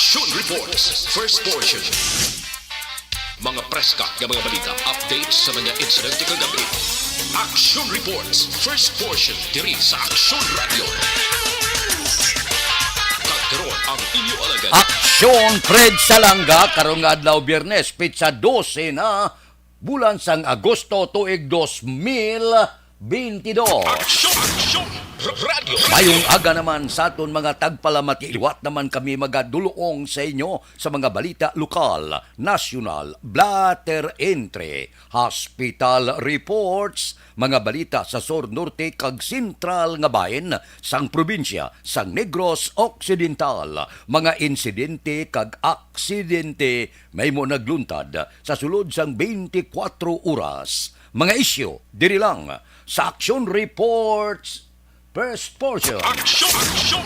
Action Reports, first portion. Mga preska ng mga balita, updates sa mga insidente kagabi. Action Reports, first portion, diri sa Action Radio. Kagkaroon ang inyo alagad. Aksyon Fred Salanga karong adlaw Biyernes pitsa 12 na bulan sang Agosto tuig 2022. Action Radio. Mayong aga naman sa aton mga tagpalamati, liwat naman kami magadulong sa inyo sa mga balita lokal, nasyonal, blatter entry, hospital reports, mga balita sa Sur Norte kag Sentral nga bahin sang probinsya sang Negros Occidental, mga insidente kag aksidente may mo nagluntad sa sulod sang 24 oras. Mga isyu diri lang sa Action Reports first portion. Action Radio.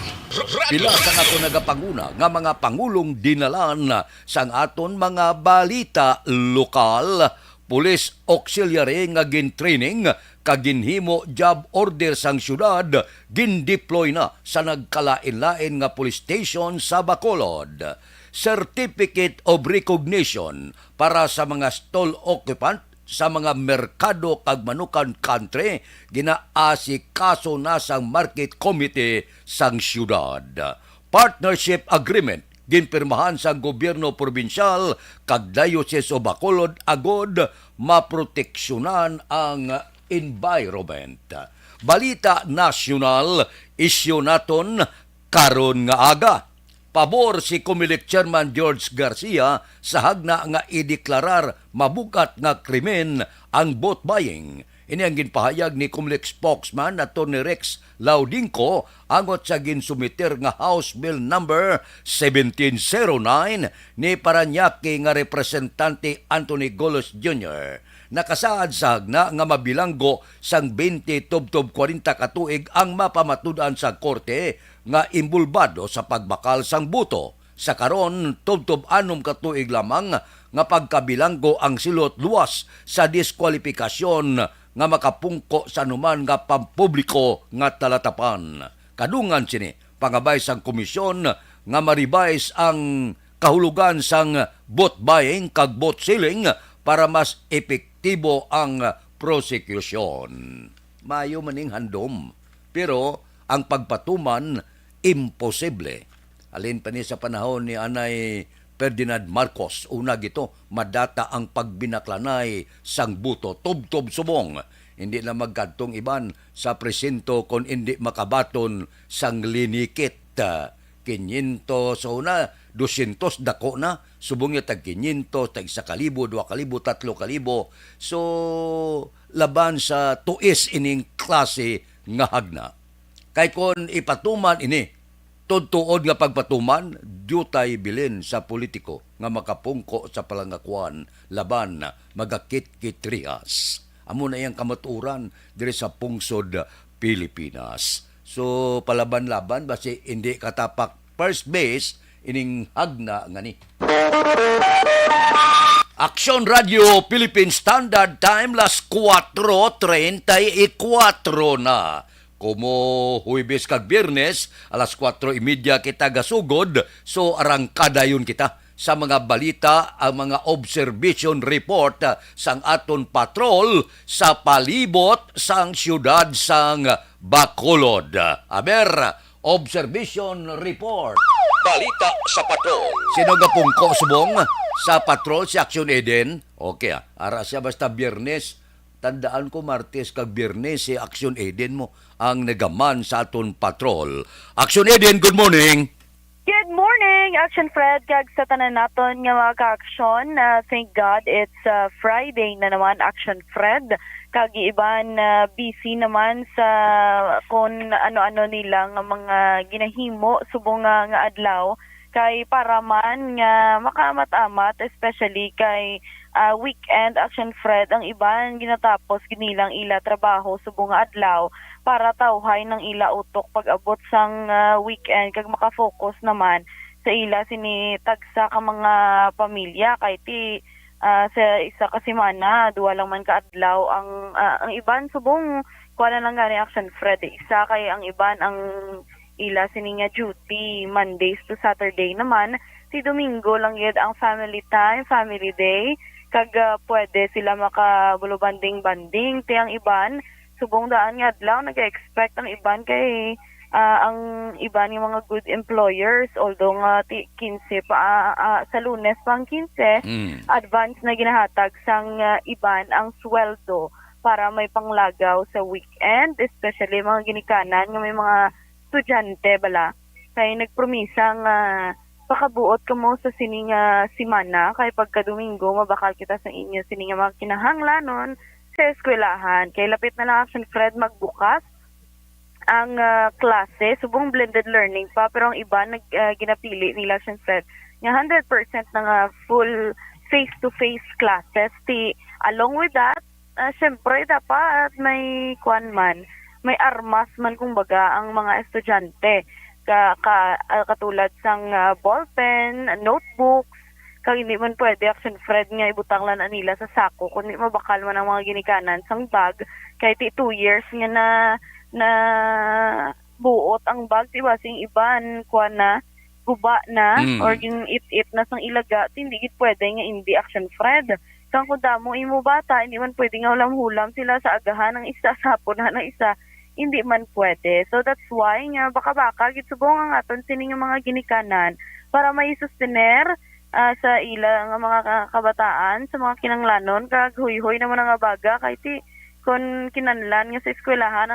Pila sa aton nagapanguna nga mga pangulong dinalan sang aton mga balita lokal, Police Auxiliary nga gin-training kag ginhimo job order sang syudad gin-deploy na sa nagkalain-lain nga police station sa Bacolod. Certificate of Recognition para sa mga stall occupant sa mga merkado kag manukan country ginaasikaso na sang market committee sang syudad. Partnership agreement ginpirmahan sang gobyerno probinsyal kag Diocese of Bacolod agod maproteksyonan ang environment. Balita nasyonal, isyu naton karon nga aga. Pabor si Comelec Chairman George Garcia sa hagna nga ideklarar mabukat nga krimen ang vote buying. Ini ang ginpahayag ni Comelec spokesman na Tony Rex Laudinco angot sa ginsumiter nga House Bill number 1709 ni Paranaque nga representante Anthony Golos Jr. Nakasaad sa hagna nga mabilanggo sang 20 tubtob 40 katuig ang mapamatud-an sa korte nga imbulbado sa pagbakal sang buto. Sa karon tubtob 6 katuig lamang nga pagkabilanggo ang silot luwas sa diskwalifikasyon nga makapungko sa anuman nga pampubliko nga talatapan. Kadungan sini pangabay sang komisyon nga maribais ang kahulugan sang vote buying kag vote selling para mas epektibo ang prosecution. Mayo maning handom, pero ang pagpatuman imposible. Alin pa ni sa panahon ni Anay Ferdinand Marcos, una gito, madata ang pagbinaklanay sang buto, tubtob subong. Hindi na magkadtong iban sa presinto kung hindi makabaton sang linikit. 500 sa una, 200 dako na, subong niya tag 500, tag 1,000, 2,000, 3,000. So, laban sa tuis ining klase nga hagna. Kay kon ipatuman ini, tudtuod nga pagpatuman, dutay bilin sa politiko nga makapungko sa palangakuan laban magakit-kitrihas. Amo na iyang kamaturan diri sa pungsod Pilipinas. So, palaban-laban, basi hindi katapak first base, ining hagna nga ni. Action Radio Philippine Standard Time, las 4:34 na. Como Huwebes kag Biyernes, alas 4:30 kita gasugod, so arangkada yun kita sa mga balita, ang mga observation report sang aton patrol sa palibot sang siyudad sang Bacolod. Aber, observation report. Balita sa patrol. Sino gapungko subong sa patrol si Action Eden? Okay, ara siya basta Biyernes. Tandaan ko Martes kag Biyernes si Action Eden mo ang nagaman sa aton patrol. Action Eden, good morning. Good morning, Action Fred. Kag sa tanan naton nga mga ka-action. Thank God it's Friday na naman, Action Fred. Kag iban busy naman sa kung ano-ano nila nga mga ginahimo subong nga adlaw kay para man nga makamat-amat, especially kay weekend, Action Fred. Ang iban ginatapos ginilang ila trabaho subong nga adlaw para tawhay ng ila utok pag-abot sang weekend kag makafocus naman sa ila sini tagsa ka mga pamilya kay ti sa isa ka semana duwa lang man ka adlaw ang iban subong kuha na lang gani Action Fred isa kay ang iban ang ila sini nga duty Mondays to Saturday naman. Si Domingo lang yun ang family time, family day. Kag pwede sila makabulubanding-banding. Tiyang iban, subong daan nga lang, nag-expect ang iban kay ang iban yung mga good employers. Although nga 15 pa, sa Lunes pang 15, advance na ginahatag sang iban ang sweldo para may panglagaw sa weekend, especially mga ginikanan nga may mga estudyante bala. Kaya nagpromisang pakabuot ka mo sa sining simana kay pagka Domingo mabakal kita sa inyo sining mga kinahanglanon sa eskwelahan. Kay lapit na lang Action Fred magbukas ang klase, subong blended learning pa, pero ang iba ginapili nila Action Fred nga 100% ng full face-to-face classes. Along with that, syempre dapat may may armas man kumbaga ang mga estudyante katulad sang ballpen, notebooks, kag hindi man pwede Action Fred nga ibutang lang nila sa sako kundi mabakal man ang mga ginikanan sang bag kay 2 years nga na buot ang bag diba sing iban na guba na or yung it na sang ilaga hindi gid pwede nga hindi Action Fred. Kang kung damo imo bata hindi man pwede nga ulam-hulam sila sa agahan ng isa sa hapunan ng isa. Hindi man pwede. So that's why nga baka-baka gitsubong ang aton sining mga ginikanan para may sustener sa ilang mga kabataan sa mga kinanglanon kag huy-huy naman ang baga kay kon kinanlan nga sa eskwelahan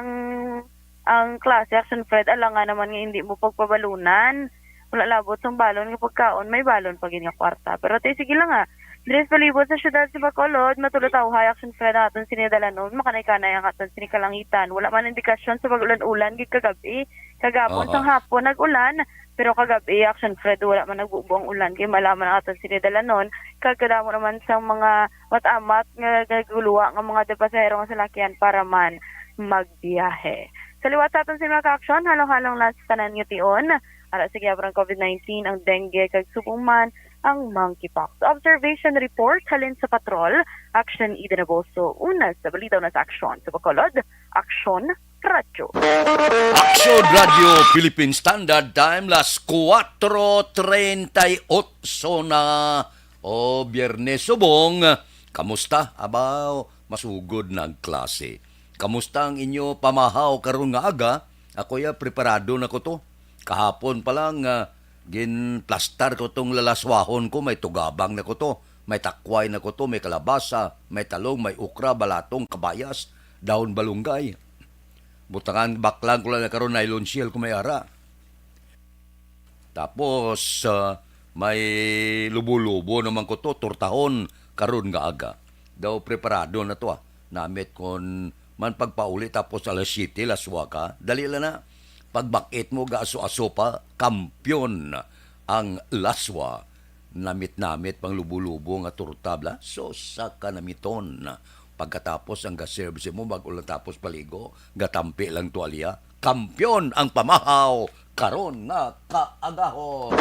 ang klase Action Fred alangan naman nga hindi mo pagpabalunan. Wala labot sang balon nga pagkaon may balon pag nga kwarta. Pero sige lang Dres palibot sa syudad si Bacolod, matulutaw hay Action Fred aton sinidalanon, makanay-kanay ang aton sinikalangitan. Wala man indikasyon sa pag-ulan-ulan gid kagabi. Kagapon sang hapon nag-ulan, pero kagabi Action Fred wala man nagbubuang ulan kay malaman ang aton sinidalanon. Kagkadamo naman sa mga matamat nga gaguluwa nga mga pasahero nga salakyan para man magbiyahe. Sa liwat sa aton mga ka-aksyon, halong-halong lang sa tanan nga tion. Ara sa giabrang COVID-19 ang dengue kag subuman ang monkeypox. Observation report halin sa patrol, Action Ida Naboso, una sa balita na sa aksyon sa Bacolod, Action Radio. Action Radio Philippine Standard Time las 4:38 na Biyernes subong. Kamusta? Abaw, masugod na ang klase. Kamusta ang inyo pamahaw karon nga aga? Ako preparado na ko to. Kahapon pa lang ginplastar ko tong lalaswahon ko, may tugabang na ko to, may takway na ko to, may kalabasa, may talong, may ukra, balatong, kabayas, daon balunggay. Butangan baklang ko lang na karon nylon shell ko may ara. Tapos may lubo-lubo naman ko to, turtahon karon nga aga. Daw preparado na to namit kon man pagpauli tapos alas 7 laswa ka, dali lang na. Pagbakit mo gaaso-aso pa, kampyon ang laswa. Namit-namit pang lubo-lubo nga turtabla, so sa kanamiton. Pagkatapos ang gaservice mo, bago lang tapos paligo, gatampi lang tuwalya, kampyon ang pamahaw, karon nga kaagahon.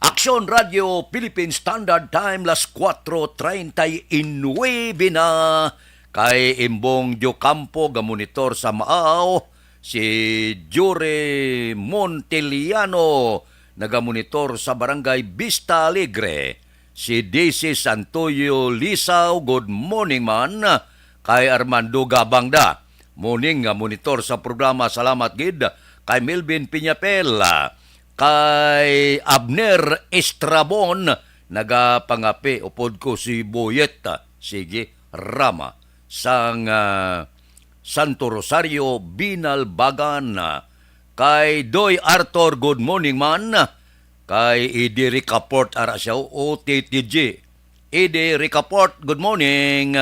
Action Radio Philippine Standard Time las 4:39 na kay Imbong Diocampo gamonitor sa Maaw. Si Jure Monteliano nagamonitor sa Barangay Vista Alegre. Si DC Santoyo Lisaw, good morning man. Kay Armando Gabangda, morning nga monitor sa programa Salamat Gid. Kay Melvin Piñapel, kay Abner Estrabon, nagapangapi upod ko si Boyet, sige Rama, sang Santo Rosario, Binalbagan. Kay Doy Arthur, good morning man. Kay Edi Ricaport, ara siya, OTTG. Edi Ricaport, good morning.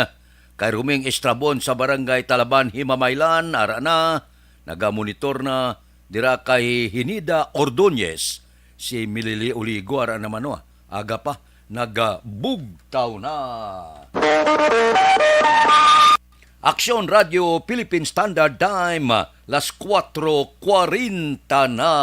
Kay Ruming Estrabon sa Barangay Talaban, Himamaylan, ara na. Nagamonitor na dira kay Hinida Ordonez. Si Milili Uligo, ara naman aga pa, nagabugtaw na. Action Radio Philippine Standard Time, las 4:40 na.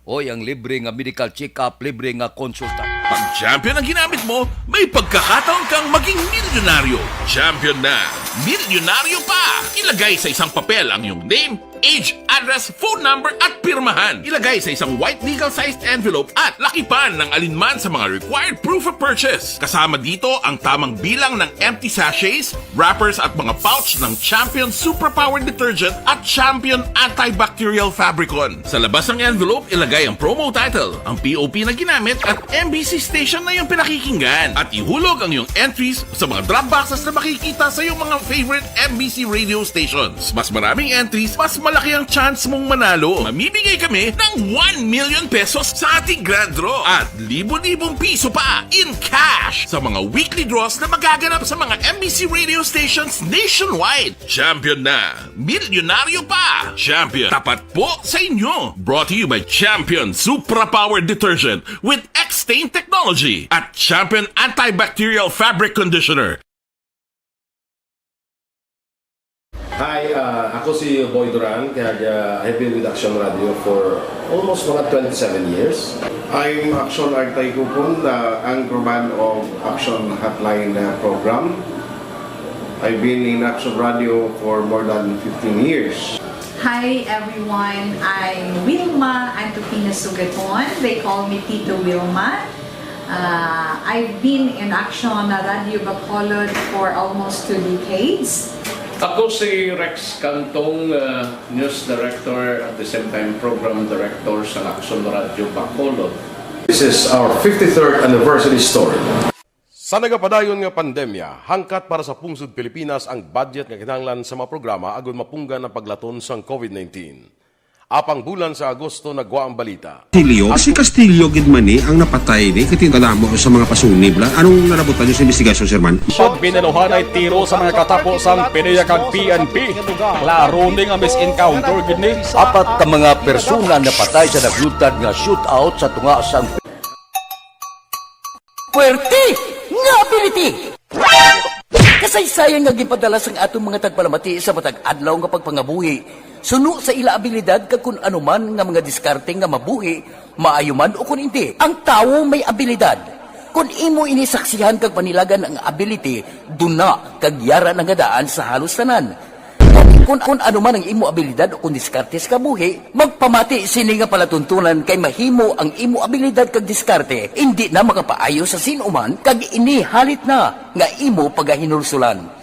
Oy, ang libre nga medical check-up, libre nga konsulta. Pag champion ang ginamit mo, may pagkakataon kang maging milyonaryo. Champion na, milyonaryo pa! Ilagay sa isang papel ang iyong name, age, address, phone number at pirmahan. Ilagay sa isang white legal-sized envelope at lakipan ng alinman sa mga required proof of purchase. Kasama dito ang tamang bilang ng empty sachets, wrappers at mga pouch ng Champion Superpower Detergent at Champion Antibacterial Fabricon. Sa labas ng envelope, ilagay ang promo title, ang POP na ginamit at MBC station na yung pinakikinggan. At ihulog ang iyong entries sa mga drop boxes na makikita sa iyong mga favorite MBC radio stations. Mas maraming entries, mas malaki ang chance mong manalo. Mamimigay kami ng 1 million pesos sa ating grand draw at libo-libong piso pa in cash sa mga weekly draws na magaganap sa mga MBC radio stations nationwide. Champion na, milyonaryo pa. Champion, tapat po sa inyo. Brought to you by Champion Supra Power Detergent with X-Stain Technology at Champion Antibacterial Fabric Conditioner. Hi, ako si Boy Duran, kaya I've been with Action Radio for almost mga 27 years. I'm Action Artay Kupon, the anchorman of Action Hotline program. I've been in Action Radio for more than 15 years. Hi everyone, I'm Wilma Antopina Sugaton. They call me Tito Wilma. I've been in Action Radio Bacolod for almost 2 decades. Ako si Rex Cantong, News Director at the same time Program Director sa Action Radio Bacolod. This is our 53rd anniversary story. Sa nagapadayon nga pandemya, hangkat para sa pungsod Pilipinas ang budget nga kinahanglan sa mga programa agon mapunggan ang paglaton sang COVID-19. Apang bulan sa Agosto nagwa ang balita. Si Castillo gidmani ang napatay ni katingala mo sa mga pasunib la. Anong narabutan niyo sa investigasyon, Sir Man? Siyod binaluhan ay tiro sa mga katapos ang PNP kag PNP. Klaro ni nga misencounter gid ni. Apat ka mga persona napatay sa naglutad nga shootout sa tunga sang Puwerte nga ability! Kasaysayan nga gipadala sang atong mga tagpalamati sa matag adlaw nga pagpangabuhi. Suno sa ila abilidad kag kun anuman nga mga diskarte nga mabuhi, maayo man o kun hindi. Ang tawo may abilidad. Kung imo inisaksihan kag panilagan ang ability, duna kag yara nga daan sa halos tanan. Kung anuman ang imo abilidad o kun diskarte sa kabuhi, magpamati sini nga palatuntunan kay mahimo ang imo abilidad kag diskarte, hindi na makapaayo sa sinuman kag ini halit na nga imo pagahinulsulan.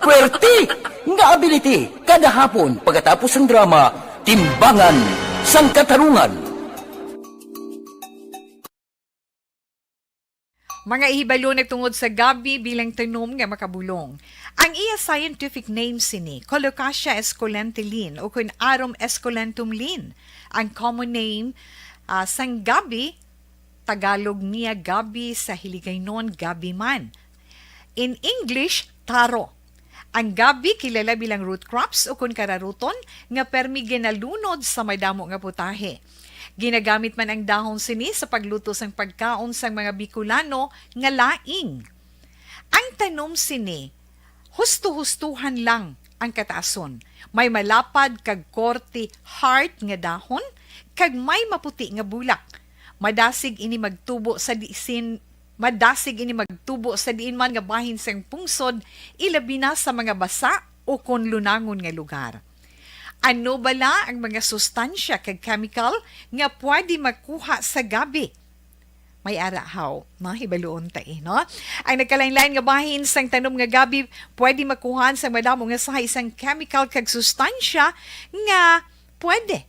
Puwerte nga ability kada hapon pagkatapos ng drama Timbangan sang Katarungan. Mga ihibalo nagtungod sa gabi bilang tanom nga makabulong. Ang iya scientific name sini Colocasia esculentilin o kun Arum esculentum lin. Ang common name sang gabi, Tagalog niya gabi, sa Hiligaynon gabi man. In English, taro. Ang gabi kilala bilang root crops o kun kararuton nga permi ginalunod sa may damo nga putahe. Ginagamit man ang dahon sini sa pagluto sang pagkaon sang mga Bicolano nga laing. Ang tanom sini, husto-hustuhan lang ang katason. May malapad kag korte heart nga dahon kag may maputi nga bulak. Madasig ini magtubo sa diin man nga bahin sang pungsod, ilabi na sa mga basa o kon lunangon nga lugar. Ano bala ang mga sustansya kag chemical nga pwede makuha sa gabi? May arahaw, hibaluon ta no? Ang nagkalain-lain nga bahin sang tanom nga gabi pwede makuhaan sa madamo nga sa isang chemical kag sustansya nga pwede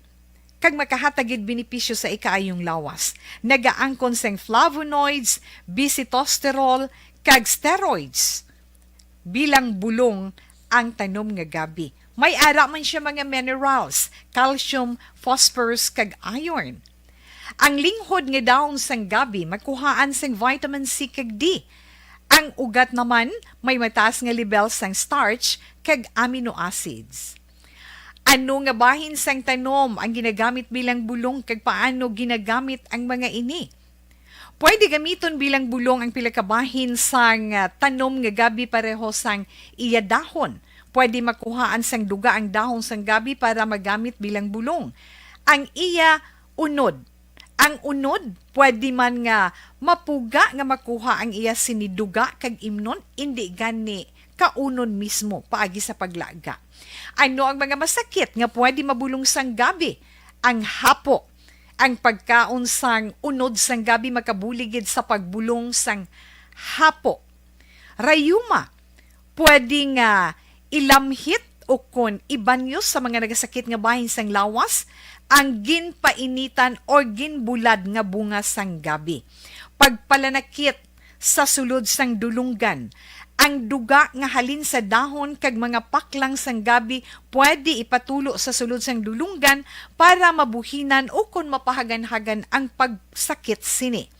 kag makahatagid benepisyo sa ikaayong lawas. Nagaangkon sang flavonoids, bisitosterol, kag steroids. Bilang bulong ang tanom nga gabi. May ara man siya mga minerals, calcium, phosphorus, kag iron. Ang linghod nga dahon sang gabi makuhaan sang vitamin C kag D. Ang ugat naman may mataas nga level sang starch kag amino acids. Ano nga bahin sang tanom ang ginagamit bilang bulong kag paano ginagamit ang mga ini? Pwede gamiton bilang bulong ang pila ka bahin sang tanom nga gabi pareho sang iya dahon. Pwede makuhaan sang duga ang dahon sang gabi para magamit bilang bulong. Ang iya unod. Ang unod, pwede man nga mapuga nga makuha ang iya siniduga kag imnon, hindi gani kaunon mismo paagi sa paglaga. Ano ang mga masakit nga pwede mabulong sang gabi? Ang hapo. Ang pagkaon sang unod sang gabi makabuligid sa pagbulong sang hapo. Rayuma. Pwede nga ilamhit o kon ibanyo sa mga nagasakit nga bahin sang lawas ang ginpainitan o ginbulad nga bunga sang gabi. Pagpalanakit sa sulod sang dulunggan, ang duga nga halin sa dahon kag mga paklang sang gabi pwede ipatulo sa sulod sang dulunggan para mabuhinan o kon mapahagan-hagan ang pagsakit sini.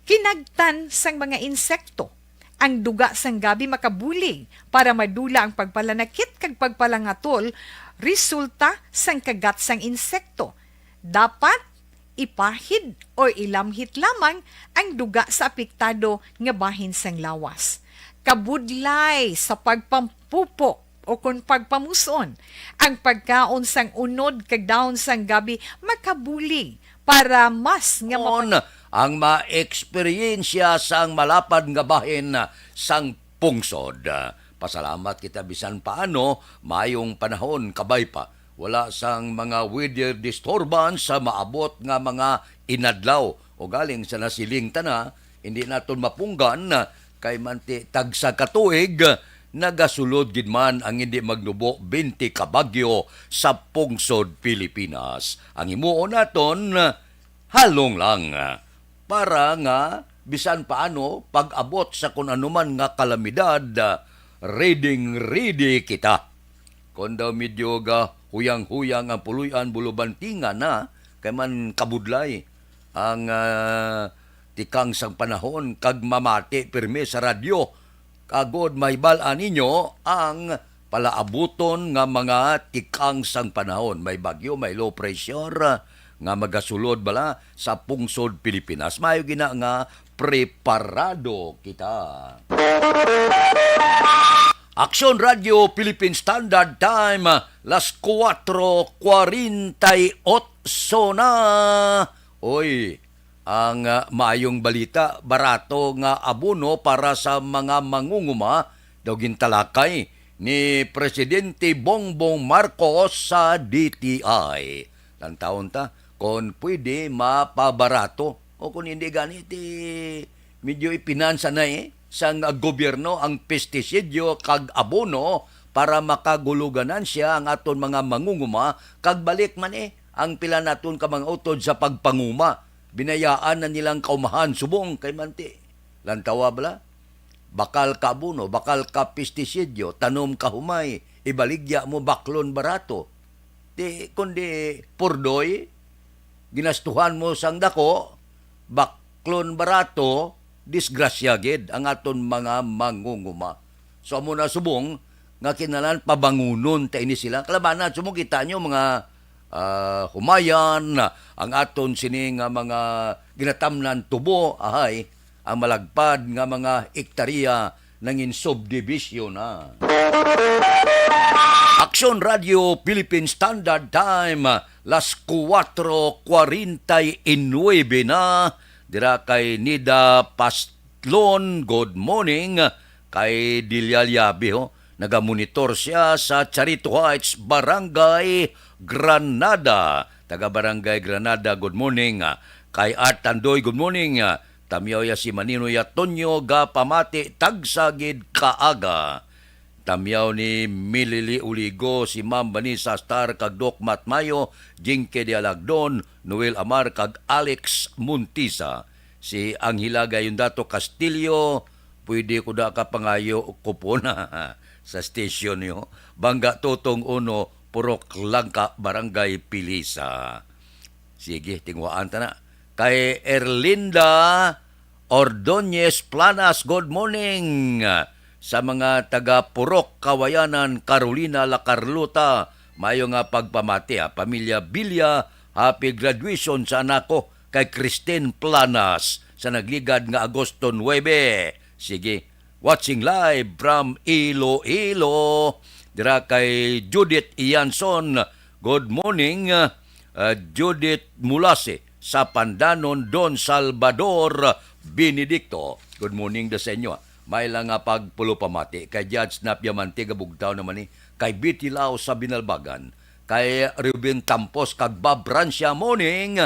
Kinagtan sang mga insekto, ang duga sang gabi makabulig para madula ang pagpalanakit kag pagpalangatol resulta sang kagat sang insekto. Dapat ipahid o ilamhit lamang ang duga sa apektado nga bahin sang lawas. Kabudlay sa pagpampupo o kung pagpamuson, ang pagkaon sang unod kag dahon sang gabi makabulig para mas nga ang ma-eksperyensya sang malapad nga bahin sang pungsod. Pasalamat kita bisan paano, mayong panahon kabay pa. Wala sang mga weather disturbance sa maabot nga mga inadlaw o galing sa nasiling tana, hindi naton mapunggan kay manti tagsa katuig nagasulod gid man ang hindi magnubo 20 ka bagyo sa pungsod Pilipinas. Ang himuon naton halong lang para nga bisan paano pag-abot sa kun anuman nga kalamidad, ready kita. Kung daw medyo huyang-huyang ang puluyan bulubantingan na, kay man kabudlay ang tikang sang panahon kag mamati pirme sa radyo. Kagod mahibalaan ninyo ang palaabuton nga mga tikang sang panahon. May bagyo, may low pressure nga magasulod bala sa pungsod Pilipinas. Mayo gina nga preparado kita. Aksyon Radio Philippine Standard Time, las 4:48 na. Oy, ang maayong balita, barato nga abono para sa mga mangunguma daw gintalakay ni Presidente Bongbong Marcos sa DTI. Tantaon ta, kung pwede mapabarato o kung hindi ganit, medyo ipinansa na sang gobyerno ang pestisidyo kag abono para makaguluganan siya ang aton mga mangunguma kag balik man ang pila naton ka mga utod sa pagpanguma. Binayaan na nilang kaumahan subong kay manti. Lantawa bala? Bakal ka abono, bakal ka pestisidyo, tanom ka humay, ibaligya mo baklon barato. Kundi purdoy, ginastuhan mo sang dako, baklon barato, disgrasya gid ang aton mga mangunguma. So amo na subong nga kinalan pabangunon ta ini sila. Kalabanan subong kita nyo mga humayan ang aton sini nga mga ginatamnan tubo ahay ang malagpad nga mga hektarya nangin subdivision na. Aksyon Radio Philippine Standard Time, las 4:49 na. Dira kay Nida Pastlon, good morning. Kay Dilyayabi, nagamonitor siya sa Charito Heights, Barangay Granada. Taga Barangay Granada, good morning. Kay Art Tandoy, good morning. Tamyaw ya si Manino ya Tonyo, ga pamati tagsagid kaaga. Tamyaw ni Milili Uligo, si Ma'am Vanessa Star, kag Doc Matmayo, Jinke de Alagdon, Noel Amar, kag Alex Muntisa. Si Anghila Gayundato Castillo, pwede ko da ka pangayo ko na sa station nyo. Bangga Totong Uno, Purok Langka, Barangay Pilisa. Sige, tingwaan ta na. Kay Erlinda Ordonez Planas, good morning. Sa mga taga Purok, Kawayanan, Carolina, La Carlota, mayo nga pagpamati, Pamilya Bilya, happy graduation sa anak ko kay Christine Planas sa nagligad nga Agosto 9. Sige, watching live from Iloilo. Dira kay Judith Ianson, good morning. Judith Mulase sa Pandanon, Don Salvador Benedicto. Good morning da sa inyo. may lang nga pagpulo pamati kay Judge Snap Diamante gabugtaw naman ni kay Bitilao sa Binalbagan, kay Ruben Tampos kag Bob Rancia morning,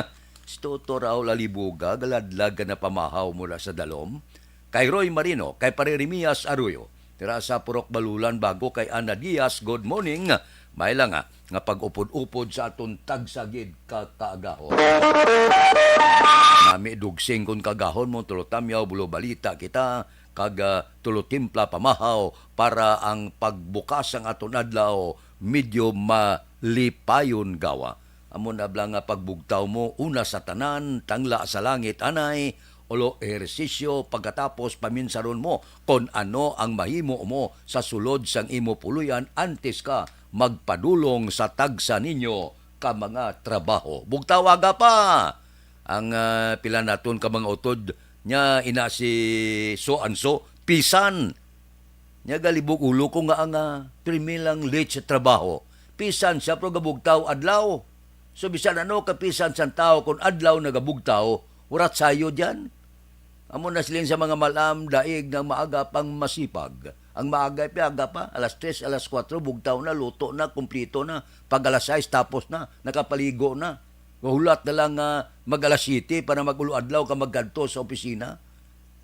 Stoto Raul Alibuga galadlag na pamahaw mula sa Dalom, kay Roy Marino, kay Parerimias Arroyo, tira sa Purok Balulan bago kay Ana Diaz, good morning, may lang nga pag-upod-upod sa aton tagsagid kaagahon. Nami dugsing kun kagahon mo tulotamyaw bulo balita kita kag tulotimpla pamahaw para ang pagbukas ang aton adlaw medyo malipayon gawa. Amon abla nga pagbugtaw mo una sa tanan, tangla sa langit anay, ulo ehersisyo pagkatapos paminsaron mo kon ano ang mahimo mo sa sulod sang imo puluyan antes ka magpadulong sa tagsa ninyo ka mga trabaho. Bugtaw aga pa ang pila naton ka mga utod nya ina si so-anso pisan nya galibog ulo ko nga ang primilang late sa trabaho. Pisan siya pro gabugtaw adlaw. So bisan ano ka pisan sang tao kung adlaw nagabugtaw, urat sayo diyan. Amo na siling sa mga malam daig ng maaga pang masipag. Ang maaga pa, alas 3, alas 4, bugtaw na, luto na, kumplito na. Pag alas 6, tapos na, nakapaligo na. Hulat na lang mag-alas 7 para mag-ulo-adlaw ka magganto sa opisina.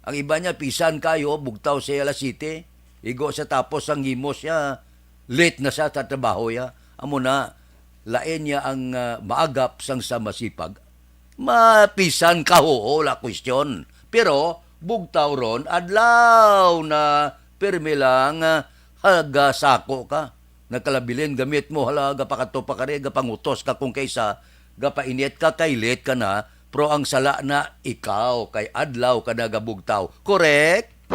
Ang iba niya, pisan kayo, bugtaw siya alas 7. Igo sa tapos ang himos siya, late na sa trabaho ya. Amo na, lain niya ang maagap sang sa masipag. Mapisan ka ho, la question. Pero, bugtaw ron, adlaw na pirmi lang hagasako ka. Nagkalabilin, gamit mo, halaga pakato pa ka rin, gapangutos ka kung kaysa, gapainit ka, kay late ka na, pro ang sala na ikaw, kay adlaw ka nagabugtaw. Correct?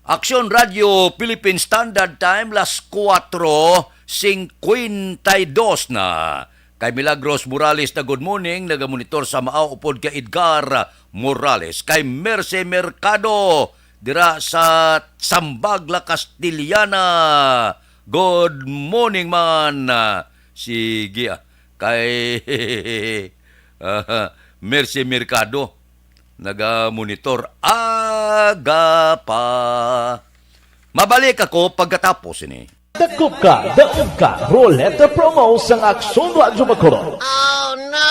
Aksyon Radio Philippine Standard Time, las 4:52 na. Kay Milagros Morales na good morning, nagamonitor sa Maaw upod kay Edgar Morales. Kay Merce Mercado, dira sa Sambagla, Castillana. Good morning man. Sige, kay Merce Mercado, nagamonitor aga pa. Mabalik ako pagkatapos ini. Dakop ka, daog ka, Roleta Promo sang Aksyon Radyo Bacolod. Oh no!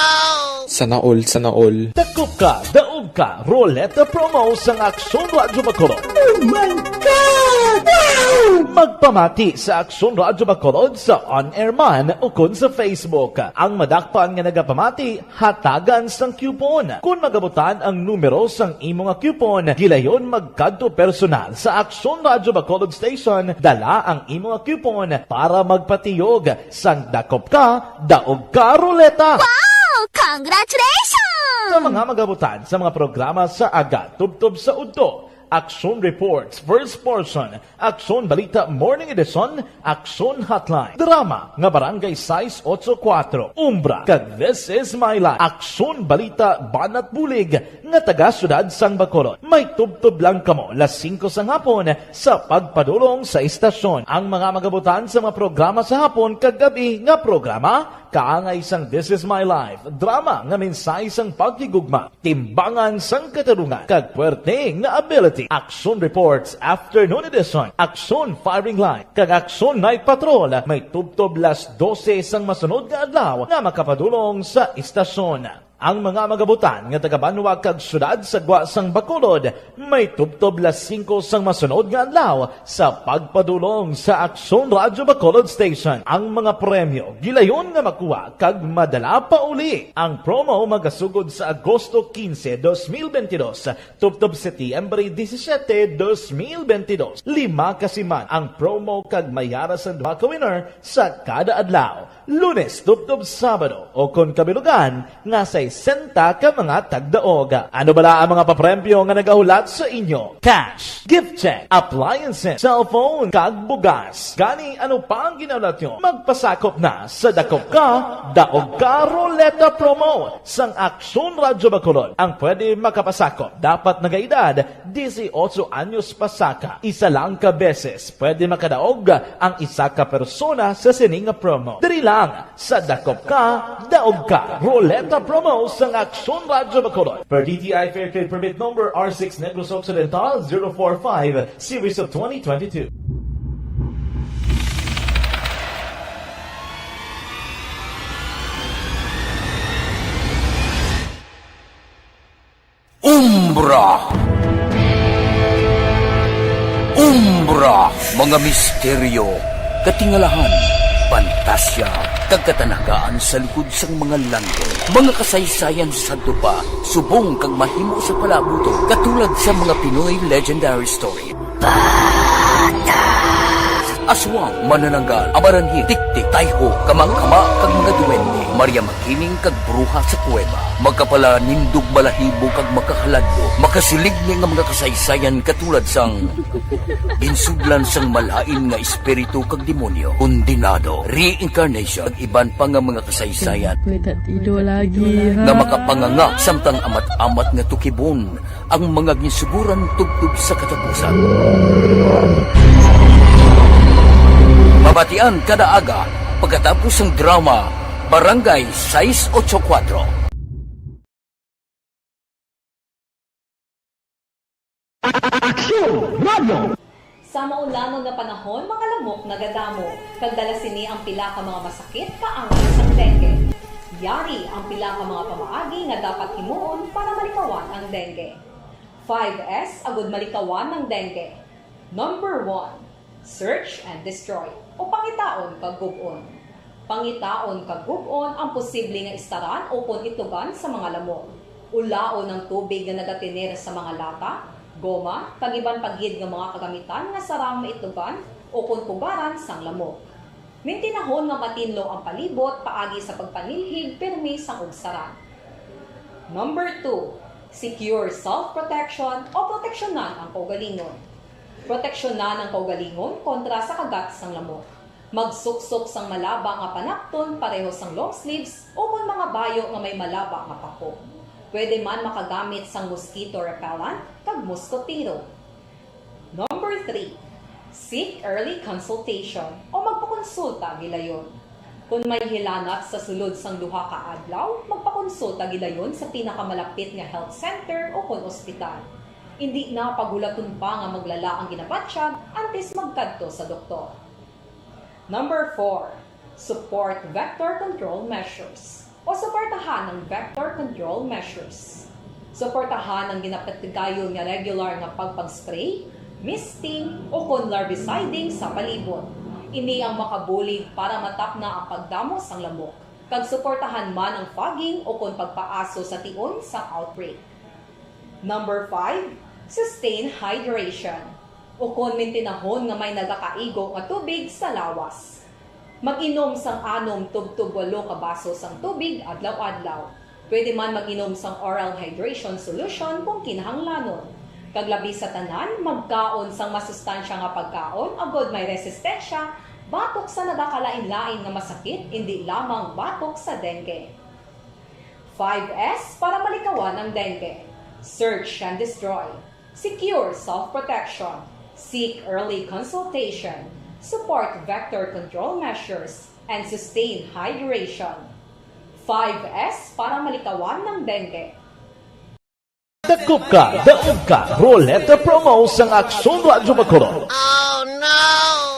Sana all, sana all. Dakop ka, daog ka, Roleta Promo sang Aksyon Radyo Bacolod. Oh my God! Wow! Magpamati sa Aksyon Radyo Bacolod sa on-air man o kun sa Facebook. Ang madakpan nga nagapamati, hatagan sang coupon. Kung magabutan ang numero sang imo nga coupon, gilayon magkadto personal sa Aksyon Radyo Bacolod Station, dala ang imo nga coupon para magpatiyog sang dakop ka, daog ka, Roleta. Wow! Congratulations! Sa mga magabutan sa mga programa sa Aga, Tubtob sa Udto, Aksyon Reports, First Portion, Aksyon Balita Morning Edition, Aksyon Hotline, Drama nga Barangay 684, Umbra, kag This Is My Life, Aksyon Balita Banat Bulig, nga taga Syudad Sang Bacolod. May tubtob lang kamo las 5 sang hapon sa pagpadulong sa istasyon. Ang mga magabutan sa mga programa sa hapon kag gabi nga programa, kaangay sang This Is My Life, drama nga mensahe sang pagkigugma, timbangan sang katarungan, kag puwerte nga ability. Aksyon Reports Afternoon Edition, Aksyon Firing Line, kag Aksyon Night Patrol, may tubtob las 12 sang masunod nga adlaw nga makapadulong sa istasyon. Ang mga magabutan nga taga-Banwa kag syudad sa Gwa sang Bacolod, may tubtob las 5 sang masunod nga adlaw sa pagpadulong sa Aksyon Radyo Bacolod Station. Ang mga premyo gilayon nga makuha kag madala pa uli. Ang promo magasugod sa Agosto 15, 2022, tubtob Setyembre 17, 2022. 5 kasiman ang promo kag mayara sa 2 ka winner sa kada adlaw. Lunes, tubtob Sabado, o kung kabilugan, nga sa 60 ka mga tagdaog. Ano bala ang mga papremyo nga nagahulat sa inyo? Cash, gift check, appliances, cellphone, kag bugas. Gani, ano pa ang ginaulat nyo? Magpasakop na sa Dakop Ka, Daog Ka Roleta Promo sang Aksyon Radyo Bacolod. Ang pwede makapasakop, dapat nagaedad 18 anyos pasaka. Isa lang ka beses pwede makadaog ang isa ka persona sa sining promo. Diri lang sa Dakop Ka, Daog Ka Roleta Promo promo sang Aksyon Radyo Bacolod. Per DTI Fair Trade Permit Number R6 Negros Occidental 045 Series of 2022. Umbra, mga misteryo, katingalahan, pantasya, kagkatanagaan sa likod sang mga langko, mga kasaysayan sa dupa, subong kag mahimo sa palabuto, katulad sa mga Pinoy legendary story. Aswang, manananggal, amaranhi, tiktik, tayho, kamang-kama, kag mga duwende, Maria Makining kag bruha sa kuweba, magkapala nindog balahibo kag makahaladlo, makasilig nga mga kasaysayan katulad sang ginsudlan sang malain nga espiritu kag demonyo, kondinado, reincarnation, kag iban pa nga mga kasaysayan nga makapanganga samtang amat-amat nga tukibon ang mga ginsuguran tugtog sa katapusan. Mabatian kada aga pagkatapos ng drama Barangay 684. Sa maulamang na panahon, mga lamok nagadamo, kagdala sini ang pila ka mga masakit kaangay sa dengue. Yari ang pila ka mga pamaagi nga dapat himuon para malikawan ang dengue. 5S agud malikawan ng dengue. Number 1. Search and destroy o pangitaon kag gub-on. Pangitaon kag gub-on ang posible nga istaran o kon itugan sa mga lamok. Ulaon ng tubig nga nagatinir sa mga lata, goma, kag iban pagyid nga mga kagamitan nga sarang maitugan o kon pugaran sang lamok. Mintinahon nga matinlo ang palibot paagi sa pagpanilhig pirmi sang ugsaran. Number 2. Secure self-protection o proteksyonan ang kaugalingon. Proteksyonan ang kaugalingon kontra sa kagat sang lamok. Magsuksok sang malaba nga panakton pareho sang long sleeves o kung mga bayo nga may malaba nga pako. Pwede man makagamit sang mosquito repellent kag mosquitero. Number 3. Seek early consultation o magpakonsulta gilayon. Kung may hilanat sa sulod sang duha ka adlaw, magpakonsulta gilayon sa pinakamalapit nga health center o kon ospital. Hindi na pagulaton pa nga maglala ang ginabatsyag antes magkadto sa doktor. Number 4. Support vector control measures o suportahan ng vector control measures. Suportahan ang ginapatigayon nga regular nga pagpag-spray, misting o kon larviciding sa palibot. Ini ang makabulig para matapna ang pagdamos sang lamok. Kag suportahan man ang fogging o kon pagpaaso sa tion sa outbreak. Number 5. Sustain hydration o kon mintinahon nga may nagakaigo nga tubig sa lawas. Mag-inom sang 6 tub 8 ka baso sang tubig adlaw-adlaw. Pwede man mag-inom sang oral hydration solution kung kinahanglanon. Kaglabi sa tanan, magkaon sang masustansya nga pagkaon agod may resistensya batok sa nagakalain-lain nga masakit, hindi lamang batok sa dengue. 5S para malikawan ang dengue. Search and destroy. Secure self-protection. Seek early consultation. Support vector control measures. And sustain hydration. 5S para malikawan ng dengue. Dakop ka, daog ka, Roleta promo sang Aksyon Radyo Bacolod.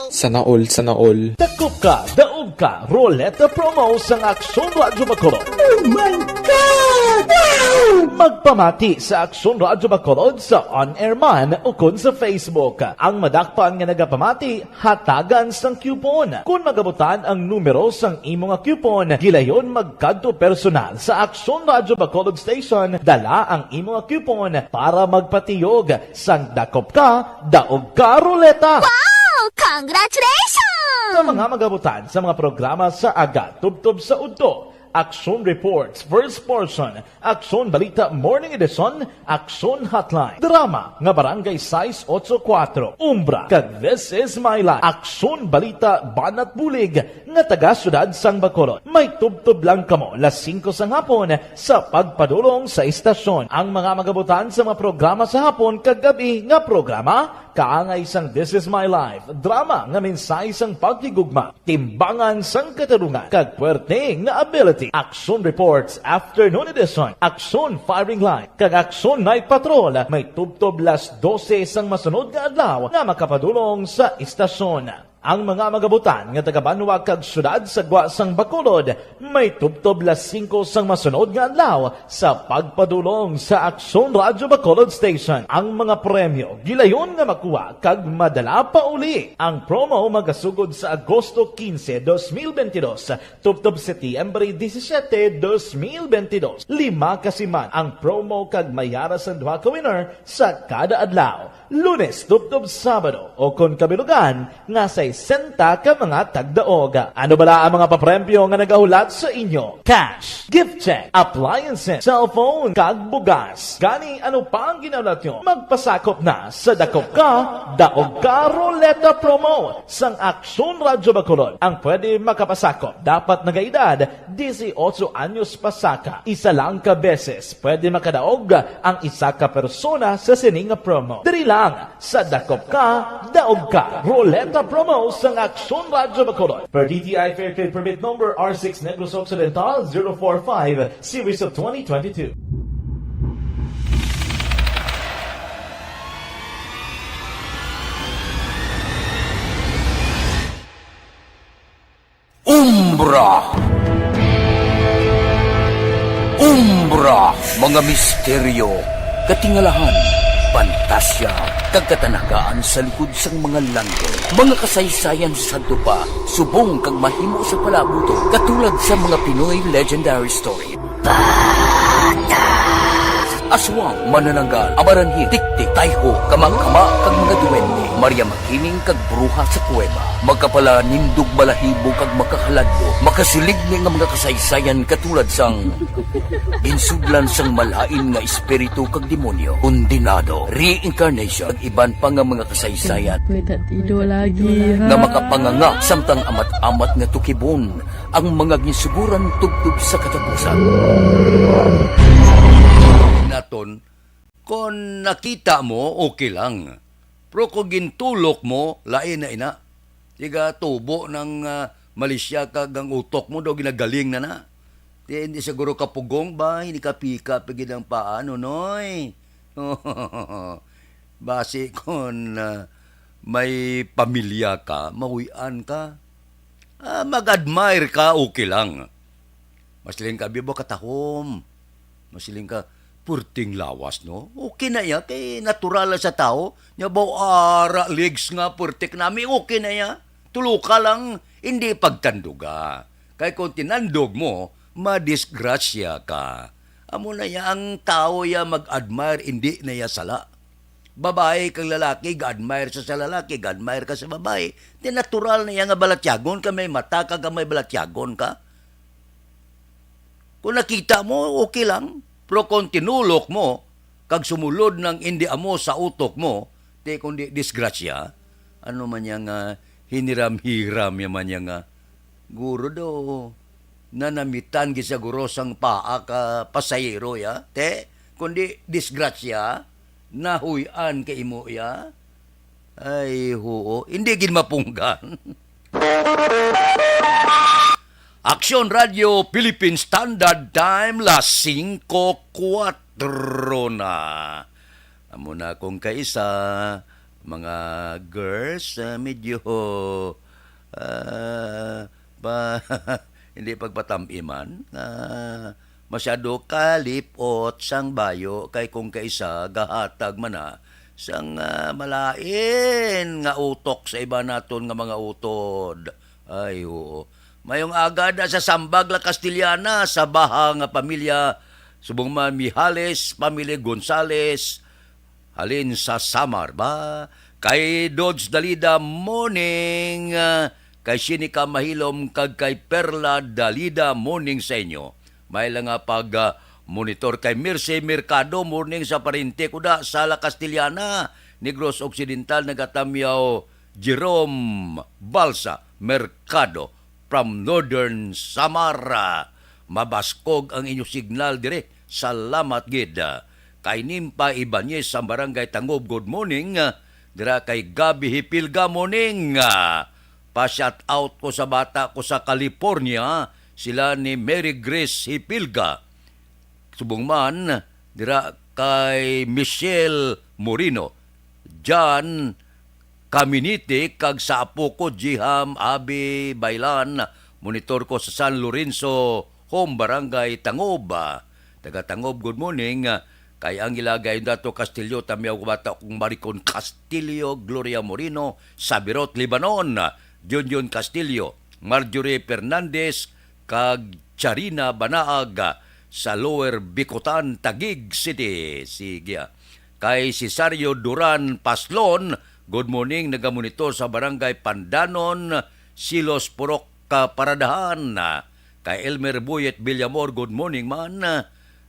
Sana all. Dakop ka, daog ka, Roleta promo sang Aksyon Radyo Bacolod. Oh my God! Wow! Magpamati sa Aksyon Radyo Bacolod sa on-air man o kun sa Facebook. Ang madakpan nga nagapamati, hatagan sang coupon. Kung magabutan ang numero sang imo nga coupon, gilayon magkadto personal sa Aksyon Radyo Bacolod Station, dala ang imo nga coupon para magpatiyog sang dakop ka, daog ka, Roleta. Wow! Congratulations! Sa mga magabutan sa mga programa sa Aga, Tubtob sa Udto, Aksyon Reports, First Portion, Aksyon Balita Morning Edition, Aksyon Hotline, Drama nga Barangay 684, Umbra, kag This Is My Life, Aksyon Balita Banat Bulig, nga taga-syudad sang Bacolod. May tubtob lang kamo, las 5 sang hapon, sa pagpadulong sa istasyon. Ang mga magabutan sa mga programa sa hapon, kagabi nga programa, kaangay sang This Is My Life, drama nga mensahe sang pagtigugma, timbangan sang katarungan, kag puwerte nga ability. 7:30. Action Reports Afternoon Edition. Action Firing Line. Kag Action Night Patrol. May tubtob las 12 sang masunod nga adlaw nga makapadulong sa istasyon. Ang mga magabutan nga taga-Banwa kag syudad sa Gwa sang Bacolod may tubtob las 5 sang masunod nga adlaw sa pagpadulong sa Aksyon Radyo Bacolod Station. Ang mga premyo gilayon nga makuha kag madala pa uli. Ang promo magasugod sa Agosto 15, 2022 tubtob Setyembre 17, 2022. 5 kasiman ang promo kag mayara sa duha ka winner sa kada adlaw. Lunes tubtob Sabado o kung kabilugan nga sa 60 ka mga tagdaog. Ano bala ang mga papremyo nga nagahulat sa inyo? Cash, gift check, appliances, cellphone, kag bugas. Gani ano pa ang ginaulat nyo? Magpasakop na sa Dakop Ka, Daog Ka Roleta Promo sang Aksyon Radyo Bacolod. Ang pwede makapasakop dapat nagaedad 18 anyos pasaka. Isa lang ka beses pwede makadaog ang isa ka persona sa sining promo. Diri lang sa Dakop Ka, Daog Ka Roleta Promo sang Aksyon Radyo Bacolod. Per DTI Fair Trade Permit Number R6 Negros Occidental 045 Series of 2022. Umbra, mga misteryo, katingalahan, pantasya, kagkatanagaan sa likod sang mga langit. Mga kasaysayan sa dupa, subong kag mahimo sa palabuto, katulad sa mga Pinoy legendary story. Aswang, manananggal, amaranhi, tiktik, tayho, kamang-kama, kag mga duwende, Maria Makining kag bruha sa kuweba, magkapala nindog balahibo kag makahaladlo, makasilig ni nga mga kasaysayan katulad sang insudlan sang malain nga espiritu kag demonyo, undinado, reincarnation, kag iban pa nga mga kasaysayan nga makapanganga samtang amat-amat nga tukibon ang mga gisuguran tugtog sa katapusan. Naton, kung nakita mo, okay lang. Pero kung gintulok mo, lain na ina. Tiga tubo ng Malaysia kag ang utok mo daw ginagaling na na. Hindi siguro kapugong ba, hindi ka pika pagid ang paano, noy. Base kung may pamilya ka, mawian ka. Mag-admire ka, okay lang. Masiling ka, bibo katahom. Masiling ka, purting lawas, no? Okay na ya, kay natural sa tao. Nya ba ara legs nga purtik nami, okay na ya. Tuluka lang, hindi pagtanduga. Kay kung tinandog mo, madisgrasya ka. Amo na ya, ang tao ya mag-admire, hindi na ya sala. Babae kang lalaki, ga-admire sa lalaki, ga-admire ka sa babae. Di natural na ya nga balatyagon ka, may mata ka, may balatyagon ka. Kung nakita mo, okay lang. Pero kung tinulok mo, kag sumulod ng hindi amo sa utok mo, di kundi disgrasya, ano man yang hiniram-hiram yaman yang guro do, nanamitan gisaguro sang paa ka pasayero ya, te, kundi disgrasya, nahuyan ka imo ya, ay hoo, hindi gin mapunggan. Aksyon Radio Philippine Standard Time las 5:04 na. Amo na kung kaisa mga girls medyo hindi pagpatamiman masyado kalipot sang bayo kay kung kaisa gahatag man na sang malain nga utok sa iba naton nga mga utod. Ay oo. Mayong agad sa Sambag la Castillana sa baha nga pamilya subong man Mijales, pamilya Gonzales, halin sa Samar ba? Kay Dodge Dalida morning, kay Sinika Mahilom kag kay Perla Dalida morning sa inyo. May lang nga pag monitor kay Mirce Mercado morning sa Parinte kuda sa La Castillana, Negros Occidental nagatamyaw Jerome Balsa Mercado from Northern Samara. Mabaskog ang inyong signal dire. Salamat gid. Kay Nimpa Ibanez sa Barangay Tangob, good morning. Dira kay Gabi Hipilga morning. Pa-shout out ko sa bata ko sa California. sila ni Mary Grace Hipilga. Subong man, dira kay Michelle Moreno, John Caminiti, kag sa apo ko, Jiham Abi Bailan, monitor ko sa San Lorenzo Home, Barangay Tangob. Taga Tangob, good morning. Kay ang ilagay dato Castillo, tamiyaw bata kong Maricon Castillo, Gloria Moreno, Sabirot, Libanon, Junjun Castillo, Marjorie Fernandez, kag Charina Banaag, sa Lower Bicotan, Taguig City. Sige. Kay Cesario Duran Paslon, good morning, nagamonitor sa Barangay Pandanon, Silos Purok, Paradahan. Kay Elmer Buyet Villamor, good morning man.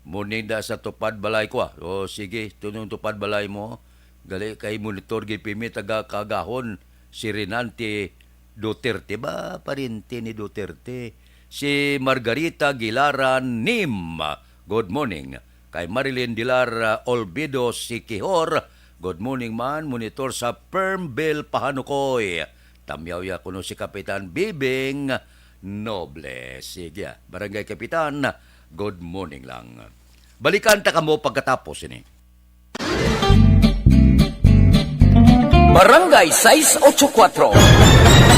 Morning da sa Tupad Balay ko. O sige, tunong Tupad Balay mo. Gali kay monitor gipimi taga Kagahon, si Renante Duterte ba? Parinti ni Duterte. Si Margarita Gilaran Nim, good morning. Kay Marilyn Dilar Olvido Sikihor, good morning man. Monitor sa Permville Pahanukoy. Tamyaw ya kuno si Kapitan Bibing Noble. Sige, Barangay Kapitan, good morning lang. Balikan ta kamo pagkatapos ini. Barangay 684.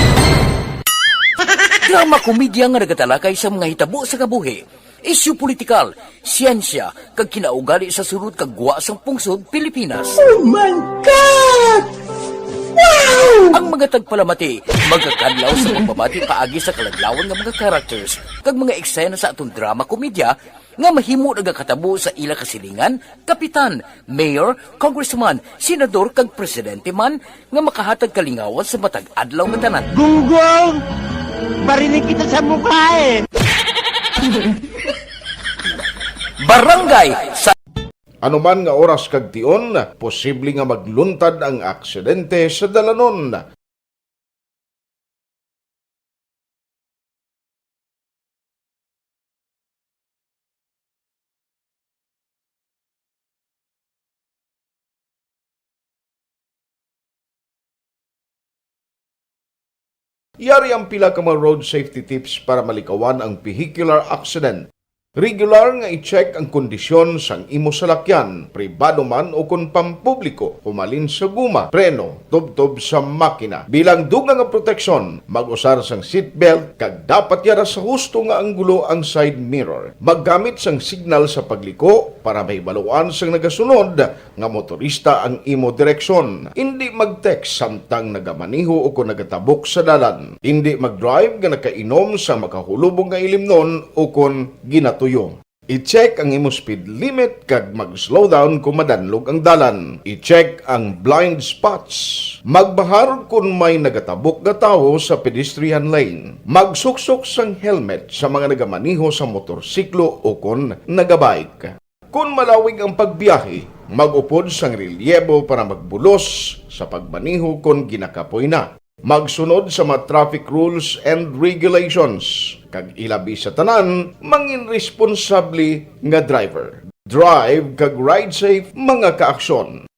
Drama komedya nga nagatalakay sa mga hitabo sa kabuhi, isyu politikal, siyensya, kag kinaugali sa surut kag guwa sang pungsod Pilipinas. Oh my God! Wow! Ang mga tagpalamati, magkakadlaw sa pagbabati paagi sa kalaglawan ng mga characters kag mga eksena sa atong drama komedya nga mahimo nagakatabo sa ila kasilingan, kapitan, mayor, congressman, senador kag presidente man nga makahatag kalingawan sa matag adlaw nga tanan. Gunggong! Barinig kita sa mukha eh! Barangay sa Anuman nga oras kag tion, posible nga magluntad ang aksidente sa dalanon. Yari ang pila ka mga road safety tips para malikawan ang vehicular accident. Regular nga i-check ang kondisyon sang imo salakyan, pribado man o kung pampubliko, pumalin sa guma, preno, tubtob sa makina. Bilang dugang nga proteksyon, mag-usar sang seatbelt, kag dapat yara sa husto nga anggulo ang side mirror. Maggamit sang signal sa pagliko para may baluan sang nagasunod nga motorista ang imo direksyon. Hindi mag-text samtang nagamaniho o kung nagatabok sa dalan. Hindi mag-drive nga nakainom sa makahulubong nga ilimnon o kung ginatuyo. I-check ang imo speed limit kag mag-slow down kung madanlog ang dalan. I-check ang blind spots. Magbahar kung may nagatabok nga tawo sa pedestrian lane. Magsuksok sang helmet sa mga nagamaniho sa motorsiklo o kung nagabike. Kung malawig ang pagbiyahe, mag-upod sang relyebo para magbulos sa pagmaniho kung ginakapoy na. Magsunod sa mga traffic rules and regulations. Kag ilabi sa tanan, mangin responsable nga driver. Drive kag ride safe mga kaaksyon.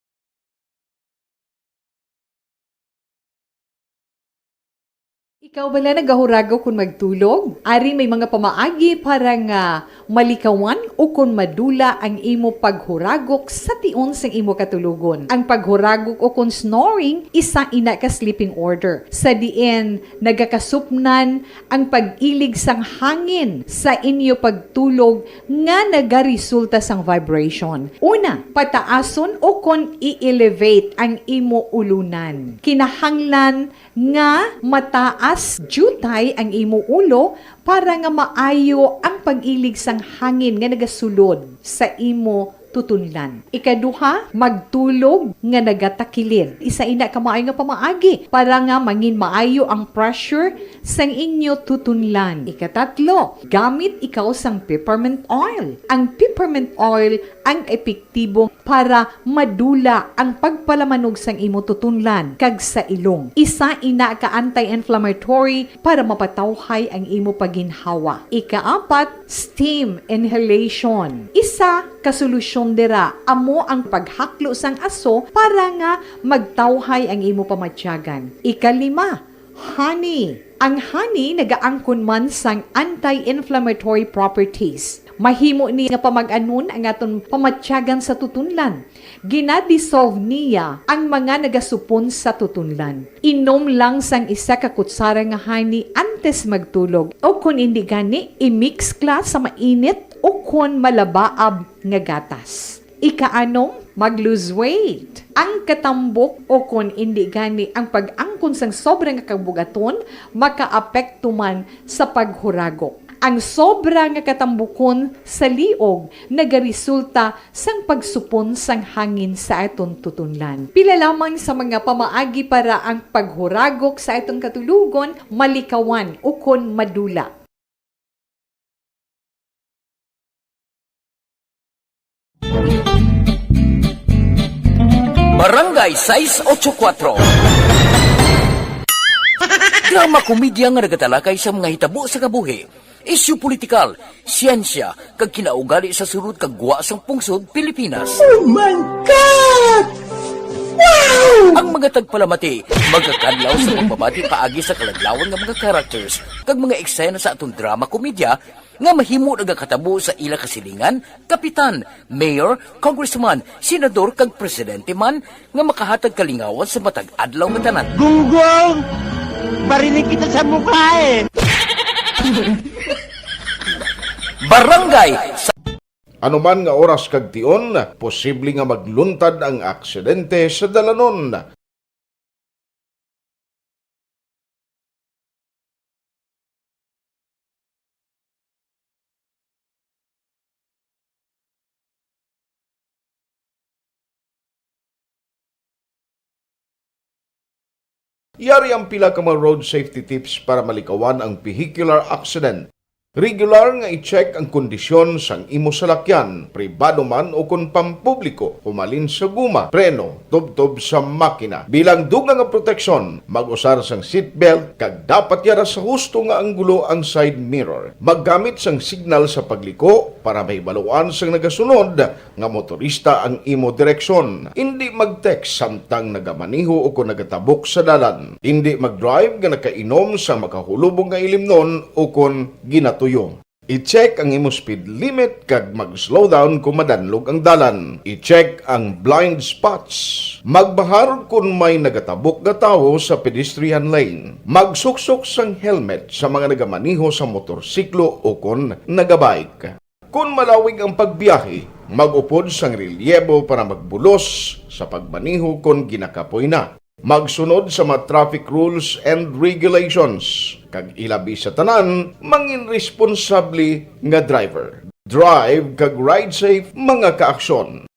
Ikaw bala nagahurago kung magtulog? Ari may mga pamaagi para nga malikawan o kung madula ang imo paghuragok sa tion sang imo katulugon. Ang paghuragok o kung snoring, isa ina ka sleeping order. Sa diin, nagakasupnan ang pag-ilig sang hangin sa inyo pagtulog nga nagaresulta sang vibration. Una, pataason o kung i-elevate ang imo ulunan. Kinahanglan nga mataas jutay ang imo ulo para nga maayo ang pag-ilig sang hangin nga nagasulod sa imo tutunlan. Ikaduha, magtulog nga nagatakilid. Isa ina ka maayo nga pamaagi para nga mangin maayo ang pressure sang inyo tutunlan. Ikatatlo, gamit ikaw sang peppermint oil. Ang peppermint oil ang epektibo para madula ang pagpalamanog sang imo tutunlan kag sa ilong. Isa ina ka anti-inflammatory para mapatawhay ang imo paginhawa. Ikaapat, steam inhalation. Isa ka solusyon dira amo ang paghaklo sang aso para nga magtawhay ang imo pamatyagan. Ikalima, honey. Ang honey nagaangkon man sang anti-inflammatory properties. Mahimo ni nga pamag-anon ang aton pamatyagan sa tutunlan. Ginadissolve niya ang mga nagasupon sa tutunlan. Inom lang sang isa ka kutsara nga honey antes magtulog. O kung hindi gani, i-mix kla sa mainit o kung malabaab nga gatas. Ikaanom, mag-lose weight. Ang katambok o kung hindi gani ang pag-angkon sang sobrang kabugaton, makaapekto man sa paghuragok. Ang sobra nga katambukon sa liog nagaresulta sang pagsupon sang hangin sa atong tutunlan. Pila lamang sa mga pamaagi para ang paghuragok sa atong katulugon malikawan o kon madula. Barangay 684. Drama komedya nga nagatalakay sa mga hitabo sa kabuhi. Isyu politikal, siyensya, kag kinaugali sa surut kag guwa sang pungsod Pilipinas. Oh my God! Wow! Ang mga tagpalamati, magkakadlaw sa pagbabati paagi sa kalaglawan ng mga characters kag mga eksena sa atong drama komedya nga mahimo nagakatabo sa ila kasilingan, kapitan, mayor, congressman, senador kag presidente man nga makahatag kalingawan sa matag adlaw nga tanan. Gunggong! Barinig kita sa mukha eh! Barangay Anuman nga oras kag tion, posible nga magluntad ang aksidente sa dalanon. Yari ang pila ka mga road safety tips para malikawan ang vehicular accident. Regular nga i-check ang kondisyon sang imo salakyan, pribado man o kung pampubliko, humalin sa guma, preno, tubtob sa makina. Bilang dugang nga proteksyon, mag-usar sang seatbelt, kag dapat yara sa husto nga anggulo ang side mirror. Maggamit sang signal sa pagliko para may baluan sang nagasunod nga motorista ang imo direksyon. Hindi mag-text samtang nagamaniho o kung nagatabok sa dalan. Hindi mag-drive nga nakainom sa makahulubong nga ilimnon o kung ginato tuyo. I-check ang imo speed limit kag mag-slow down kung madanlog ang dalan. I-check ang blind spots. Magbahar kung may nagatabok nga tawo sa pedestrian lane. Magsuksok sang helmet sa mga nagamaniho sa motorsiklo o kung nagabike. Kung malawig ang pagbiyahe, mag-upod sang relyebo para magbulos sa pagmaniho kung ginakapoy na. Magsunod sa mga traffic rules and regulations. Kag ilabi sa tanan, mangin responsable nga driver. Drive kag ride safe mga kaaksyon.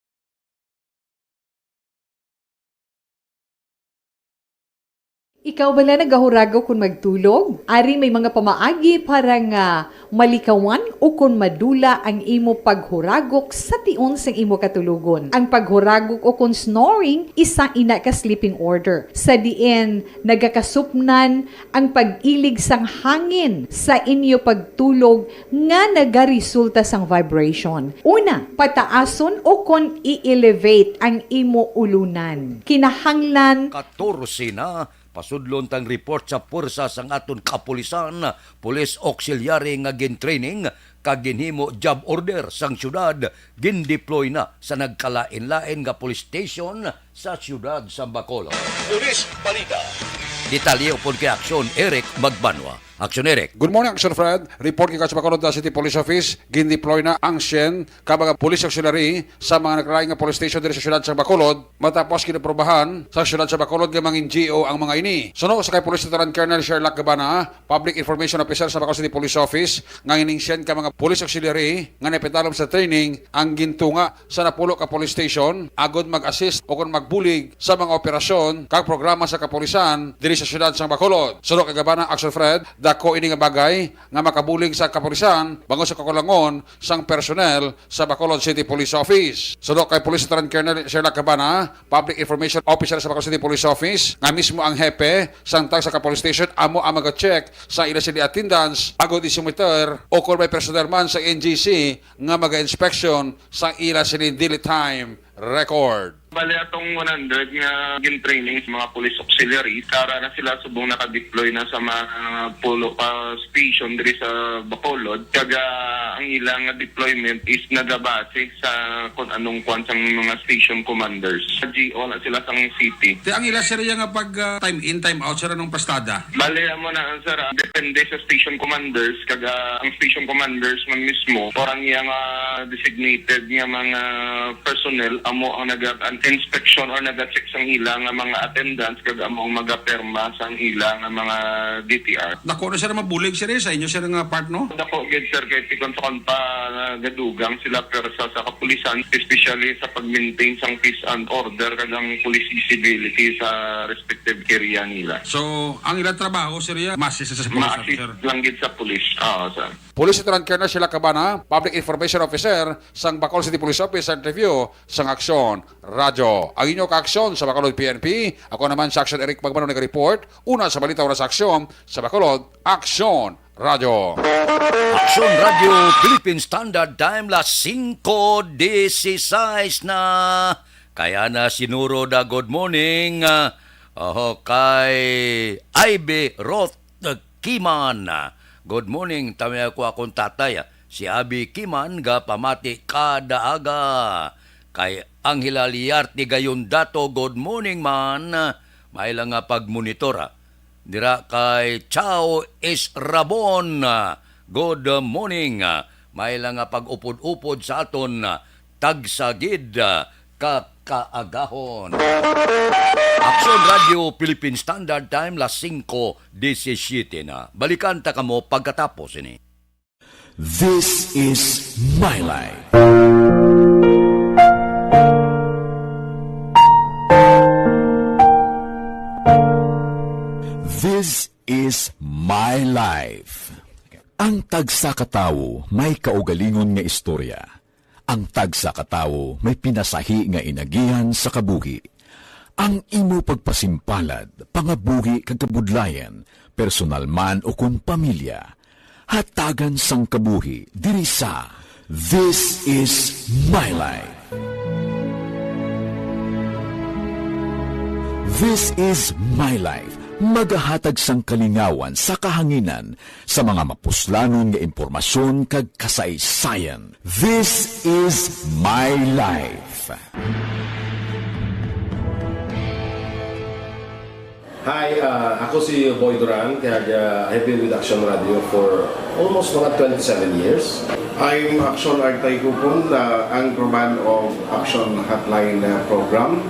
Ikaw bala nagahurago kung magtulog? Ari may mga pamaagi para nga malikawan o kung madula ang imo paghuragok sa tion sa imo katulugon. Ang paghuragok o kung snoring, isa ina ka sleeping order. Sa diin, nagakasupnan ang pag-ilig sang hangin sa inyo pagtulog nga nagaresulta sang vibration. Una, pataason o kung i-elevate ang imo ulunan. Kinahanglan 14 na pasudlon tang report sa pursa sang aton kapulisan, Police Auxiliary nga gin-training kag ginhimo job order sang syudad gin-deploy na sa nagkalain-lain nga police station sa syudad sa Bacolod. Police Balita. Detalye upod kay Aksyon Eric Magbanwa. Aksyon Eric. Good morning, Action Fred. Report kay Bacolod City Police Office, gin-deploy na ang SHEN kabaga Police Auxiliary sa mga naglalaing nga police station diri sa syudad sa Bacolod matapos kinaprobahan sa syudad sa Bacolod nga mga NGO ang mga ini. Suno sa kay Police Lieutenant Colonel Sherlock Gabana, Public Information Officer sa Bacolod City Police Office, nga ining SHEN ka mga Police Auxiliary nga napitalom sa training ang gintunga sa napulo ka police station agod mag-assist o kung magbulig sa mga operasyon kag programa sa kapulisan diri sa syudad sa Bacolod. Suno kay Gabana, Action Fred, dako ini nga bagay nga makabulig sa kapulisan bango sa kakulangon sang personnel sa Bacolod City Police Office. Suno kay Police Lieutenant Colonel Sherlock Gabana, Public Information Officer sa Bacolod City Police Office, nga mismo ang hepe sang tag sa ka-police station amo ang mag-check sa ila sila attendance agod isumiter o kung may personnel man sa NGC nga mag-inspection sa ila sila daily time record. Bale atong 100 nga gin-training sa mga police auxiliary, kara na sila subong naka-deploy na sa mga polo station diri sa Bacolod. Kaga ang ilang deployment is nagabase sa kung anong kwansang mga station commanders. Sa GO na sila sa city. Ang ila sir nga pag time in, time out sir anong pastada? Bale mo na sir, depende sa station commanders. Kaga ang station commanders man mismo, orang yang designated nga mga personnel amo ang inspection or nag-check sang ilang mga attendance kag among magaperma sang ilang mga DTR. Dako na sir mabulig sir sa inyo sir nga part no? Dako gid sir kay tikon pa gadugang sila persa sa kapulisan, especially sa pag-maintain sang peace and order kag ang police civility sa respective area nila. So ang ilang trabaho sir ma-assist sa police sir? Lang gid sa police. Sir. Police Lieutenant Colonel Sheila Cabana, Public Information Officer sang Bacolod City Police Office and Review sang Aksyon Radyo. Ang inyong ka-aksyon sa Bacolod PNP, ako naman sa Aksyon Eric Magbanong nag-report, una sa balita oras sa aksyon sa Bacolod, Aksyon Radyo. Aksyon Radio Philippine Standard Time las 5:16 na. Kaya na sinuro da good morning kay Ivy Roth Kiman. Good morning, tami ako akong tatay. Si Abi Kiman ga pamati kada aga. Kay Angela Liarte gayon dato, good morning man. Mailang nga pagmonitora. Dira kay Chao Israbon, good morning. Mailang nga pag-upod-upod sa aton tagsagid kakaagahon. Aksyon Radio Philippine Standard Time las 5:17 na. Balikan ta kamo pagkatapos ini. This is my life. This is my life. Ang tagsa katawo may kaugalingon nga istorya. Ang tagsa katawo may pinasahi nga inagihan sa kabuhi. Ang imo pagpasimpalad, pangabuhi kag kabudlayan, personal man o kun pamilya, hatagan sang kabuhi diri sa This is my life. This is my life. Magahatag sang kalingawan sa kahanginan sa mga mapuslanon nga impormasyon kag kasaysayan. This is my life. Hi, ako si Boy Duran, kaya I've been with Action Radio for almost mga 27 years. I'm Action Artay Kupon, anchorman of Action Hotline program.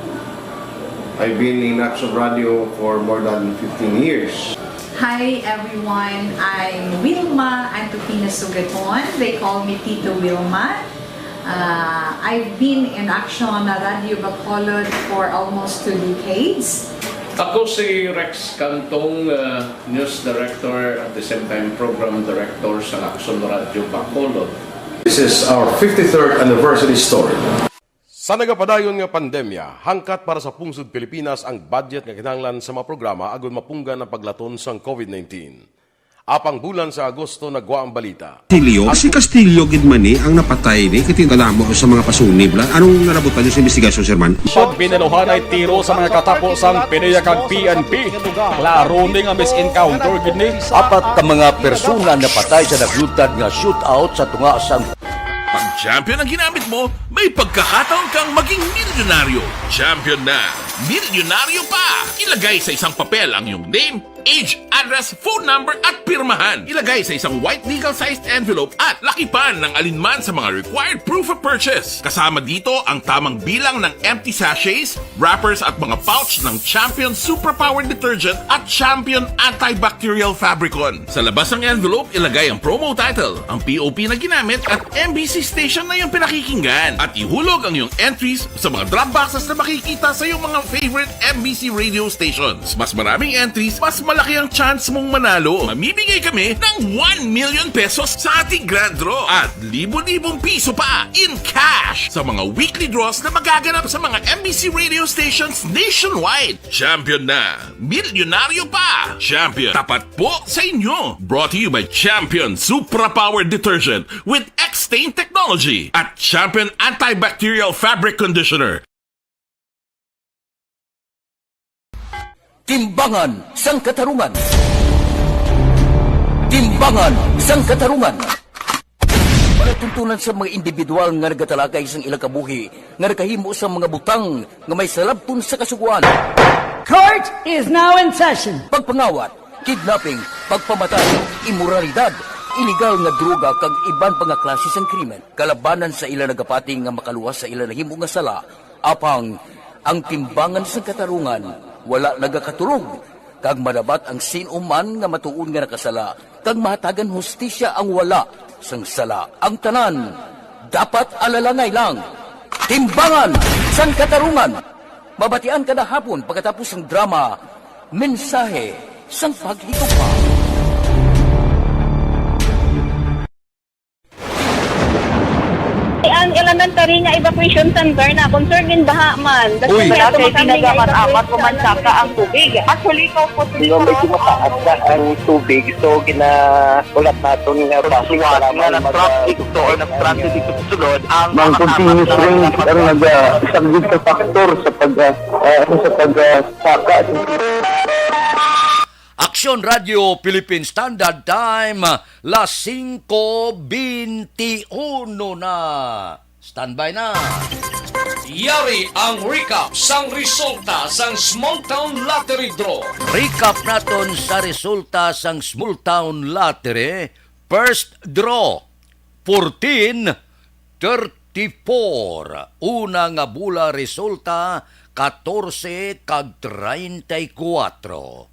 I've been in Action Radio for more than 15 years. Hi everyone, I'm Wilma Antopina Sugaton. They call me Tito Wilma. I've been in Action Radio Bacolod for almost 2 decades. Ako si Rex Cantong, News Director at the same time Program Director sa Action Radio Bacolod. This is our 53rd anniversary story. Sa nagapadayon nga pandemya, hangkat para sa pungsod Pilipinas ang budget nga kinahanglan sa mga programa agon mapunggan ang paglaton sang COVID-19. Apang bulan sa Agosto nagwa ang balita. Si Castillo gid man ni ang napatay ni kitinggalamo sa mga pasunib la. Anong narabutan niyo sa investigasyon, Sir Man? Pagbinuhan ay tiro sa mga katapusang PDEA kag PNP. Klaro ni nga misencounter gid ni. Apat ka mga persona na patay sa naglutad nga shootout sa tunga sang Pag champion ang ginamit mo, may pagkakataon kang maging milyonaryo. Champion na! Milyonaryo pa! Ilagay sa isang papel ang iyong name, age, address, phone number at pirmahan. Ilagay sa isang white legal-sized envelope at lakipan ng alinman sa mga required proof of purchase. Kasama dito ang tamang bilang ng empty sachets, wrappers at mga pouch ng Champion Superpower Detergent at Champion Antibacterial Fabricon. Sa labas ng envelope, ilagay ang promo title, ang POP na ginamit at MBC station na yung pinakikinggan. At ihulog ang iyong entries sa mga drop boxes na makikita sa iyong mga favorite MBC radio stations. Mas maraming entries, mas malaki ang chance mong manalo. Mamimigay kami ng 1 million pesos sa ating grand draw at libo-libong piso pa in cash sa mga weekly draws na magaganap sa mga MBC radio stations nationwide. Champion na! Milyonaryo pa! Champion, tapat po sa inyo! Brought to you by Champion Supra Power Detergent with X-Stain Technology at Champion Antibacterial Fabric Conditioner. Timbangan sang katarungan. Timbangan sang katarungan. Panatuntunan sa mga individual nga nagatalakay sang ilang kabuhi nga nakahimo sa mga butang nga may salabton sa kasuguan. Court is now in session. Pagpangawat, kidnapping, pagpamatay, imoralidad, iligal nga droga kag iban pa nga klase sang krimen. Kalabanan sa ilang nagapati nga makaluwas sa ilang nahimo nga sala, apang ang timbangan sa katarungan wala nagakatulog. Kag madabat ang sinuman nga matuon nga nakasala, kag mahatagan hustisya ang wala sang sala. Ang tanan, dapat alalangay lang. Timbangan sang katarungan. Mabatian kada hapon pagkatapos ng drama, mensahe sang paghigugma. Ang elementary nga evacuation center na concern din baha man. Uy, kaya pinagamat-amat kumansaka ang tubig. Actually, ikaw po medyo mataas na ang tubig. So, ginaulat natin nga pasuwag nga ng traffic to or nag-traffic dito sa sulod. Ang continuous rain ang nag-isang sa factor sa pagsaka. Aksyon Radio Philippine Standard Time, las 5:21 na. Standby na. Yari ang recap sang resulta sang Small Town Lottery Draw. Recap naton sa resulta sang Small Town Lottery. First draw, 14-34. Una nga bula resulta, 14 kag 34.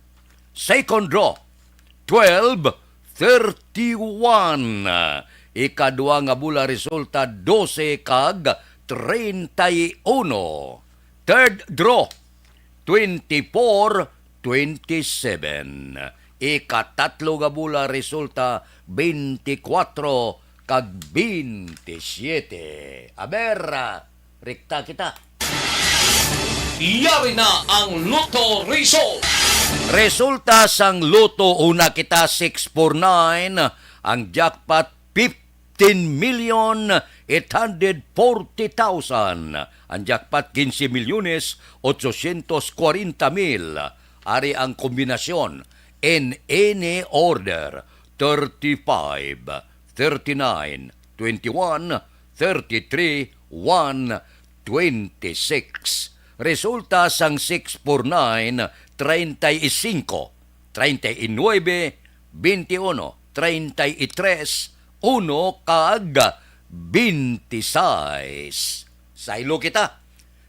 Second draw, 12-31. Ikadua nga bula resulta, 12 kag 31. Third draw, 24-27. Ikatatlo nga bula resulta, 24 kag 27. Aber, rekta kita. Yari na ang Lotto Result. Resulta sang Lotto, una kita 649, ang jackpot 15,840,000. Ang jackpot 15,840,000. Ari ang kombinasyon in any order, 35, 39, 21, 33, 1, 26. Resulta sang 649, 35, 39, 21, 33, 1 kag 26. Saylo kita.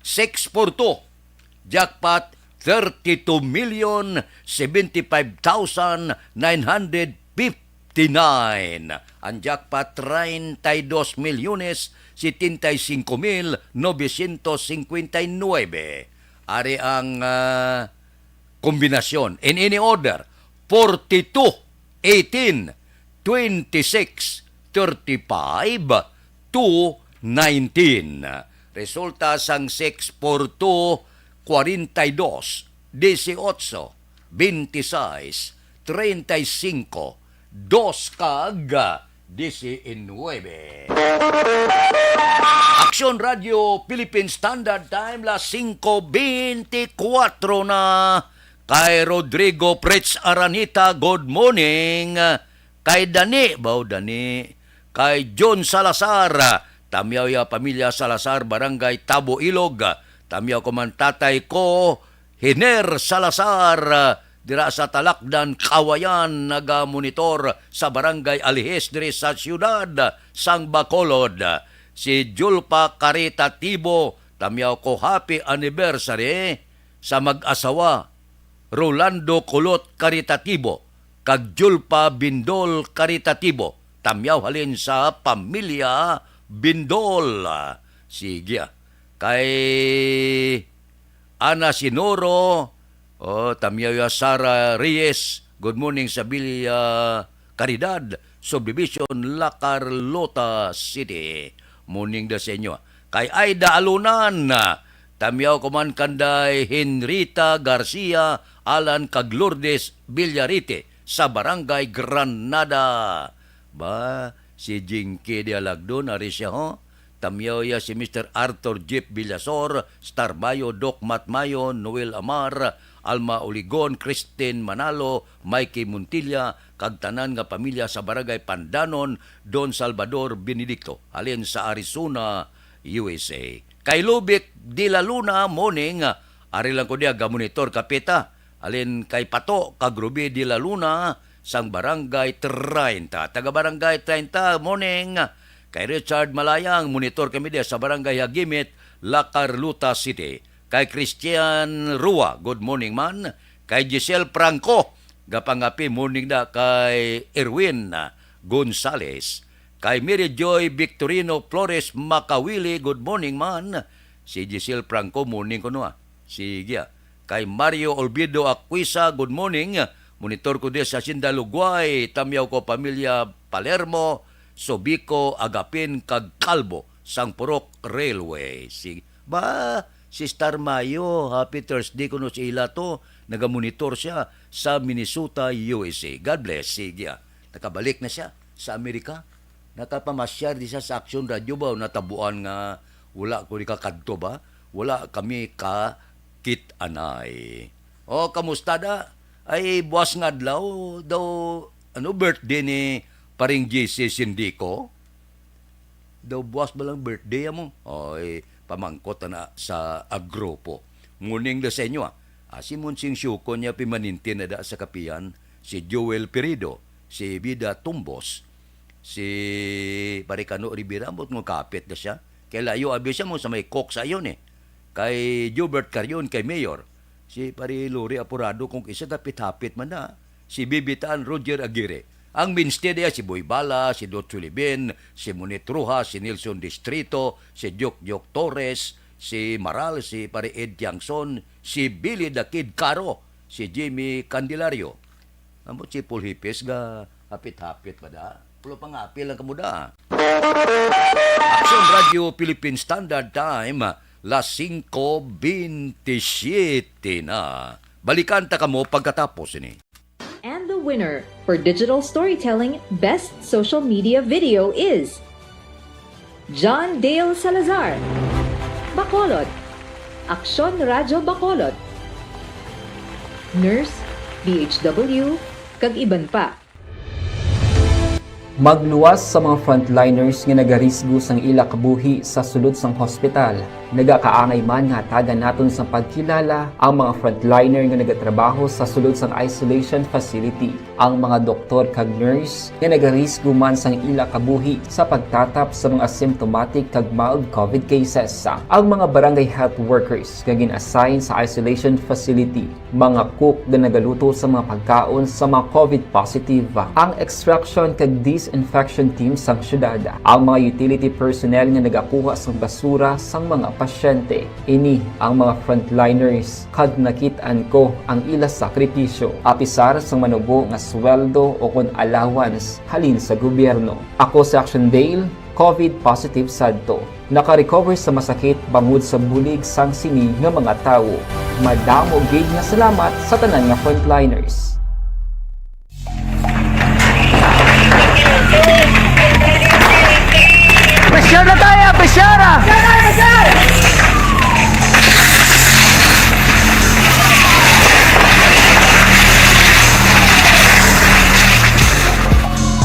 642. Jackpot 32,075,959. Ang jackpot 32,075,959. Ari ang kombinasyon. In any order, 42, 18, 26, 35, 2, 19. Resulta sang 642, 42, 18, 26, 35, 2 kag 19. Aksyon Radio Philippine Standard Time, las 5:24 na. Kay Rodrigo Pritz Aranita, good morning. Kay Dani, Dani. Kay John Salazar, tamyaw ya pamilya Salazar, Barangay Tabo Ilog. Tamyaw ko man tatay ko, Hiner Salazar, dira sa Talakdan, Kawayan, naga-monitor sa Barangay Alihes, diri sa siyudad sang Bacolod. Si Julpa Caritatibo, tamyaw ko happy anniversary sa mag-asawa Rolando Kulot Caritatibo kag Julpa Bindol Caritatibo. Tamyaw halin sa pamilya Bindol. Sige. Kay Ana Sinoro, tamyaw ya Sara Reyes, good morning sa Villa Caridad, Subdivision La Carlota City. Morning da sa inyo. Kay Aida Alunan, tamyaw kuman kanday Henrita Garcia, Alan Caglordes Villarite sa Barangay Granada. Ba, si Jinky de Alagdon, ari siya ho? Tamyoya si Mr. Arthur Jeep Villasor, Star Mayo, Doc Matt Mayo, Noel Amar, Alma Oligon, Christine Manalo, Mikey Montilla, kag tanan nga pamilya sa Barangay Pandanon, Don Salvador Benedicto, alin sa Arizona, USA. Kay Lubic de la Luna morning, ari lang ko diya gamonitor kapita, alin kay Pato kag Ruby de la Luna sang Barangay 30. Taga Barangay 30 morning. Kay Richard Malayang, monitor kami diya sa Barangay Hagimit, La Carlota City. Kay Christian Rua, good morning man. Kay Giselle Franco, gapangapi morning na kay Erwin Gonzales. Kay Mary Joy Victorino Flores Makawili, good morning man. Si Giselle Franco, morning ko no. Sige. Kay Mario Olvido Aquisa, good morning. Monitor ko din sa Sindalugway, tamyaw ko pamilya Palermo, Sobico, Agapin, kag Calvo, Sangpurok Railway. Sige. Si Star Mayo, happy Thursday ko no sa ila to. Nagamonitor siya sa Minnesota, USA. God bless. Sige. Nakabalik na siya sa Amerika. Nakapamasyar di siya sa Action Radio ba? Natabuan nga wala ko di kakadto ba? Wala kami kakit-anay. O, kamusta da? Ay, buwas nga daw, birthday ni paring JC Sindico? Daw buwas ba lang birthday mo? Ay, pamangkot na sa agrupo. Nguning da sa inyo si Monsing Syuko niya pimanintin na da sa kapiyan, si Joel Perido, si Vida Tumbos, si Paricano Rivera, mo kapit na siya. Kaya layo abi siya mo sa may kok sa iyon Kay Jubert Carion, kay Mayor, si Pari Lori Apurado, kung isa tapit-hapit man na, si Bibitaan Roger Aguirre. Ang minste niya si Boy Bala, si Dot Sulibin, si Munit Ruha, si Nelson Distrito, si Jok Torres, si Maral, si Pari Ed Tiangson, si Billy the Kid Caro, si Jimmy Candelario. Amo si Paul Hipes ga hapit-hapit pa da. Pulo pa nga apil lang kamuda. Action Radio Philippine Standard Time, las 5:27 na. Balikan ta kamo pagkatapos ini. And the winner for Digital Storytelling Best Social Media Video is John Dale Salazar, Bacolod, Aksyon Radyo Bacolod, Nurse, DHW, kag iban pa. Magluwas sa mga frontliners nga nagarisgo sang ila kabuhi sa sulod sang hospital. Nagakaangay man nga tagan naton sa pagkilala ang mga frontliner nga nagatrabaho sa sulod sang isolation facility. Ang mga doktor kag nurse nga nagarisgo man sang ila kabuhi sa pagtatap sa mga asymptomatic kag mild COVID cases. Ang mga barangay health workers nga gin-assign sa isolation facility, mga cook nga nagaluto sa mga pagkaon sa mga COVID positive. Ang extraction kag disinfection team sang syudad, ang mga utility personnel nga nagakuha sang basura sang mga pasyente. Ini ang mga frontliners kag nakit-an ko ang ila sakripisyo apisar sang manubo nga sweldo o kon allowance halin sa gobyerno. Ako si Action Dale, COVID positive sadto. Naka-recover sa masakit bangod sa bulig sang sini nga mga tawo. Madamo gid nga salamat sa tanan nga frontliners. Besyara tayo! Besyara!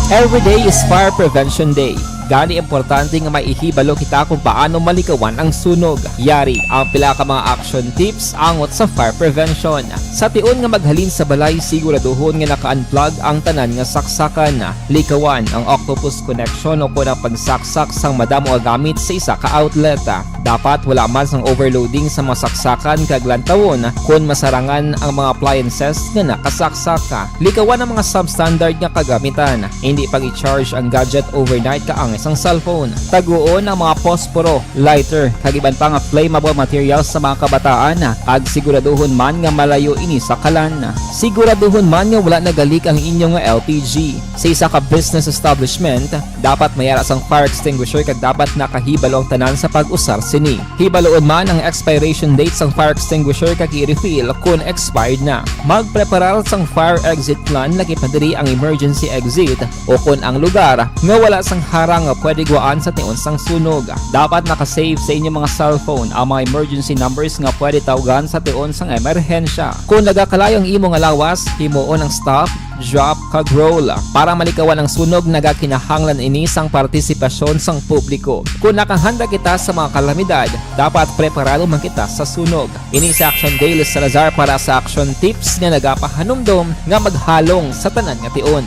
Every day is Fire Prevention Day. Gani importante nga maihibalo kita kung paano malikawan ang sunog. Yari ang pila ka mga action tips angot sa fire prevention. Sa tiun nga maghalin sa balay, siguraduhon nga naka-unplug ang tanan nga saksakan. Likawan ang octopus connection o kung ang pagsaksak sang madamo nga gamit sa isa ka outlet. Dapat wala man sang overloading sa mga saksakan kag lantawon kung masarangan ang mga appliances nga nakasaksaka. Likawan ang mga substandard nga kagamitan. Hindi pag i-charge ang gadget overnight kaang isang cellphone. Taguon ang mga posporo, lighter, kag iban pa nga flammable materials sa mga kabataan. Kag siguraduhon man nga malayo ini sa kalan. Siguraduhon man nga wala nagalik ang inyong LPG. Sa isa ka business establishment, dapat mayara sang fire extinguisher kag dapat nakahibalo ang tanan sa pag-usar sini. Hibaloon man ang expiration date sang fire extinguisher kag i-refill kung expired na. Magpreparar sang fire exit plan laki padiri ang emergency exit o kung ang lugar nga wala sang harang nga pwede guwaan sa tiun sang sunog. Dapat nakasave sa inyong mga cellphone ang mga emergency numbers nga pwede tawagan sa tiun sang emerhensya. Kung nagakalayo ang imo nga lawas, himuon ang stop, drop, kag roll para malikawan ang sunog nagakinahanglan ini sang partisipasyon sang publiko. Kung nakahanda kita sa mga kalamidad, dapat preparado man kita sa sunog. Ini sa Action Daily Salazar para sa action tips nga nagapahanumdom nga maghalong sa tanan nga tiun.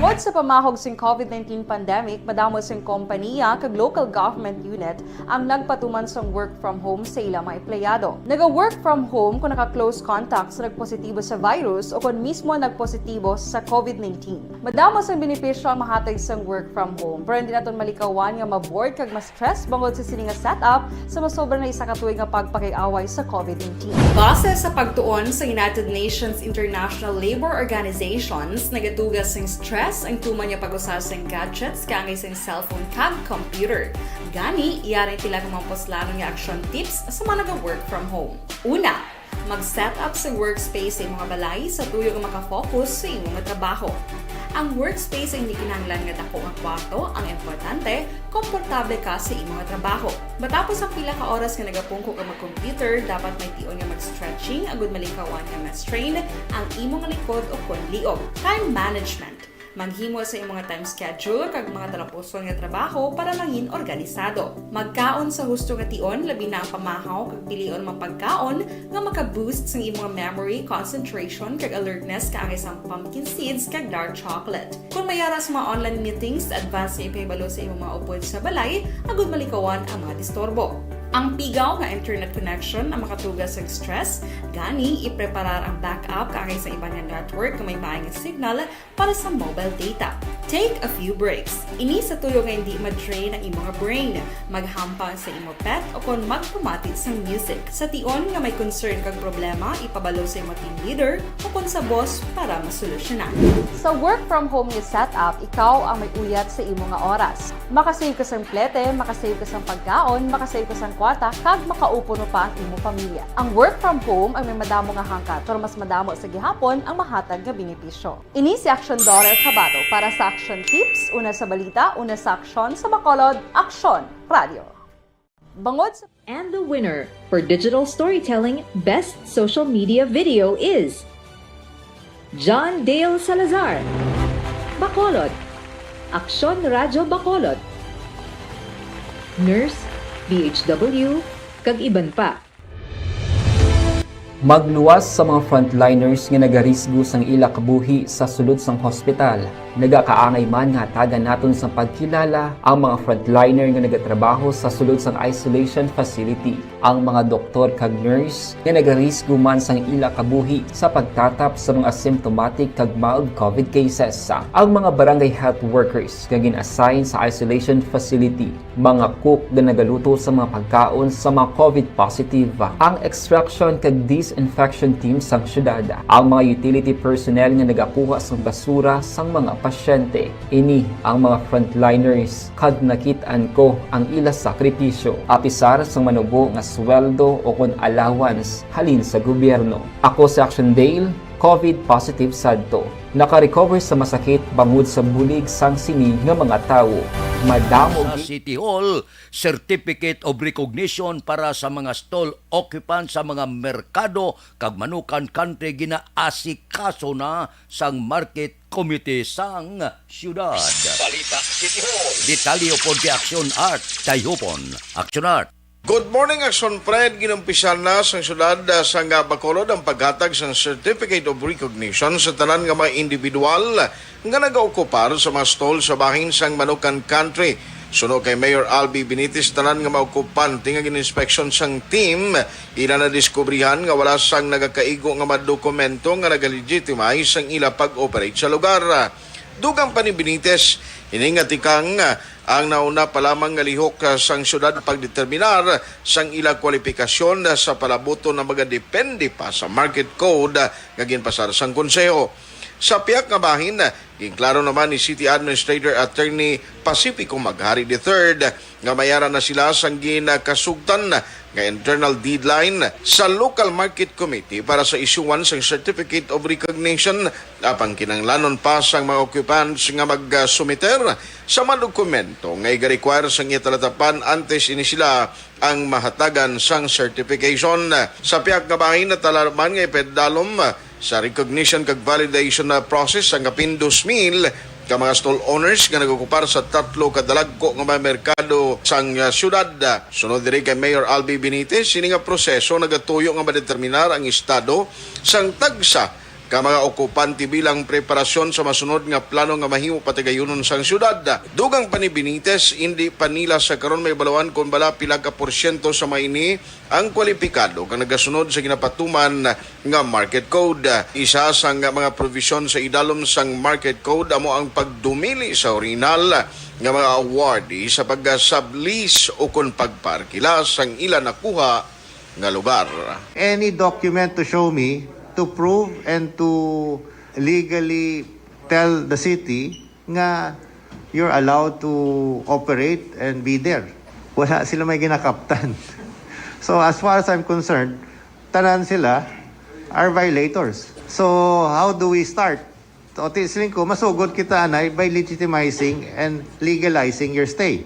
Tungod sa pamahog sing COVID-19 pandemic, madamo sing kompanya kag local government unit ang nagpatuman sang work from home sa ilang mga empleyado. Naga-work from home kung naka-close contact sa nagpositibo sa virus o kung mismo nagpositibo sa COVID-19. Madamo sang benepisyo ang mahatag sang work from home, pero hindi naton malikawan nga ma-bored kag ma-stress bangod sa sini nga setup sa masobra na isa ka tuig nga pagpakiaway sa COVID-19. Base sa pagtuon sa United Nations International Labour Organizations, nagatugas sing stress ang tuman niya pag-usar sa gadgets kangay sa cellphone kag computer. Gani, iyaring tila ng mga poslano nga action tips sa mga nag-work from home. Una, mag-set up sa workspace sa mga balay sa tuyo nga makafocus sa imong trabaho. Ang workspace ay hindi kinahanglan nga dako ang kwarto, ang importante, komportable ka sa imong trabaho. Matapos ang pila ka oras nga nagapungko ka mag-computer, dapat may tion nga mag-stretching agud malikawan nga ma-strain ang imong likod o kon liog. Time management. Maghimo sa imong time schedule kag mga talapuson nga trabaho para mangin organisado. Magkaon sa husto nga tion, labi na ang pamahaw kag pilion mga pagkaon nga maka-boost sa imong memory, concentration kag alertness kaangay sang pumpkin seeds kag dark chocolate. Kung mayaras mga online meetings, advance nga ipahibalo sa imong mga upod sa balay, agud malikawan ang mga disturbo. Ang pigaw nga internet connection ang makatugas sa stress, gani ipreparar ang backup kaangay sa ibang network kung may maayong signal para sa mobile data. Take a few breaks. Ini sa tuyo nga hindi ma-drain ang imong brain. Maghampang sa imong pet o kung magpumatid sa music. Sa tion nga may concern kag problema, ipabalo sa imong team leader o kung sa boss para masolusyonan. Sa work from home nga setup, ikaw ang may uyat sa imong nga oras. Makasave ka sa plete, makasave ka sa pagkaon, makasave ka sa kwarta, kag makaupo no pa ang imong pamilya. Ang work from home ay may madamo nga hangkat, pero mas madamo sa gihapon ang mahatag nga benepisyo. Ini si Action Daughter Cabato para sa Action Tips, una sa balita, una sa aksyon sa Bacolod, Action Radio. Bangod sa... And the winner for Digital Storytelling Best Social Media Video is John Dale Salazar, Bacolod, Action Radio Bacolod, Nurse, BHW, kag iban pa. Magluwas sa mga frontliners nga nagarisgo sang ila kabuhi sa sulod sang hospital. Nagakaangay man nga tagan naton sa pagkilala ang mga frontliner nga nagatrabaho sa sulod sang isolation facility. Ang mga doktor kag nurse nga nagarisgo man sang ila kabuhi sa pagtatap sa mga asymptomatic kag mild COVID cases. Ang mga barangay health workers nga gin-assign sa isolation facility, mga cook nga nagaluto sa mga pagkaon sa mga COVID positive, ang extraction kag disinfection team sang syudad, ang mga utility personnel nga nagakuha sang basura sang mga pasyente. Ini ang mga frontliners kag nakit-an ko ang ila sakripisyo apisar sang manubo nga sweldo o kon allowance halin sa gobyerno. Ako sa Action Dale, COVID positive sadto. Naka-recover sa masakit bangod sa bulig sang sini nga mga tawo. Madamo sa City Hall, Certificate of Recognition para sa mga stall occupant sa mga merkado kag manukan country ginaasikaso na sang market committee sang syudad. Balita City Hall. Detalyo po di Action Art, Tayhupon, Action Art. Good morning, Action Fred. Ginumpisal na sa syudad sa Bacolod ang paghatag sa Certificate of Recognition sa tanan nga mga individual nga nagaokupar sa mga stall sa bahin sang Manukan Country. Suno kay Mayor Albi Benitez, tanan nga maokupante nga gin-inspection sang team, ila na diskubrihan nga wala sang nagakaigo nga madokumento nga nagalegitimize sang ila pag-operate sa lugar. Dugang pa ni Benitez, iningatikang ang nauna pa lamang nga lihok sang syudad pagdeterminar sang ila kwalifikasyon sa palabuto na magadepende pa sa market code nga ginpasar sang konseho. Sa piyak nga bahin, Ginklaro naman ni City Administrator Attorney Pacifico Maghari III nga mayaran na sila sang ginakasugtan nga internal deadline sa Local Market Committee para sa isyuan sang Certificate of Recognition apang kinanglanon pa sang mga occupants nga mag-sumiter sa mga dokumento nga i-require sang italatapan antes ini sila ang mahatagan sang certification. Sa piyak nga bahin na talaman nga ipedalom sa recognition kag validation na process ang kapin 2,000 ka mga stall owners nga nagokupar sa 3 kadalagko nga mga merkado sang syudad. Sunod diri kay Mayor Albi Benitez, sini nga proseso nagatuyo nga madeterminar ang estado sang tagsa ka mga okupante bilang preparasyon sa masunod nga plano nga mahimo patigayunon sang syudad. Dugang pa ni Benitez, hindi pa nila sa karon may balawan kung bala pila ka porsyento sa maini ang kwalipikado kang nagasunod sa ginapatuman nga market code. Isa sang mga provision sa idalom sang market code amo ang pagdumili sa orinal nga mga awardee sa pag-sublease o kung pagparkila sang ila nakuha nga lugar. Any document to show me to prove and to legally tell the city nga you're allowed to operate and be there. Wala sila may ginakaptan. So as far as I'm concerned, tanan sila are violators. So how do we start? So tisilin ko, masugod kita anay by legitimizing and legalizing your stay.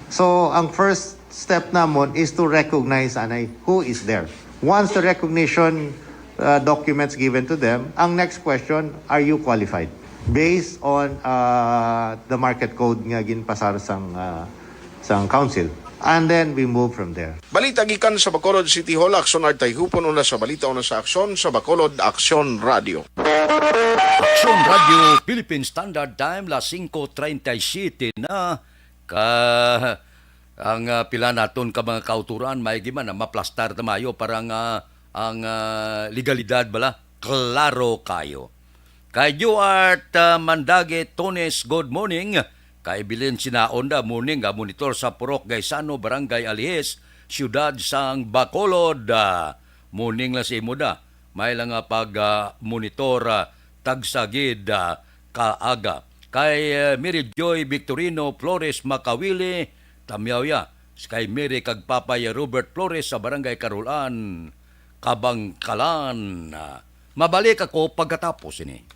So ang first step namon is to recognize anay who is there. Once the recognition documents given to them, ang next question, are you qualified? Based on the market code nga ginpasar sang council. And then we move from there. Balita gikan sa Bacolod City Hall, Aksyon Artay Hupon una sa balita una sa aksyon sa Bacolod Aksyon Radio. Aksyon Radio, Philippine Standard Time, las 5:37 na ang pila naton ka mga kauturan may giman na maplastar tamayo parang ang legalidad bala klaro kayo. Kay Duart Mandage Tones, good morning. Kay Bilin Sinaonda, morning ga monitor sa Purok Gaisano, Barangay Alihes, Siyudad sang Bacolod. Morning la si Muda. May lang pag monitor tagsagid kaaga. Kay Mary Joy Victorino Flores Makawili, Tamyawya. Kay Mary Kagpapay Robert Flores sa Barangay Karulan, Kabangkalan. Mabalik ako pagkatapos ini.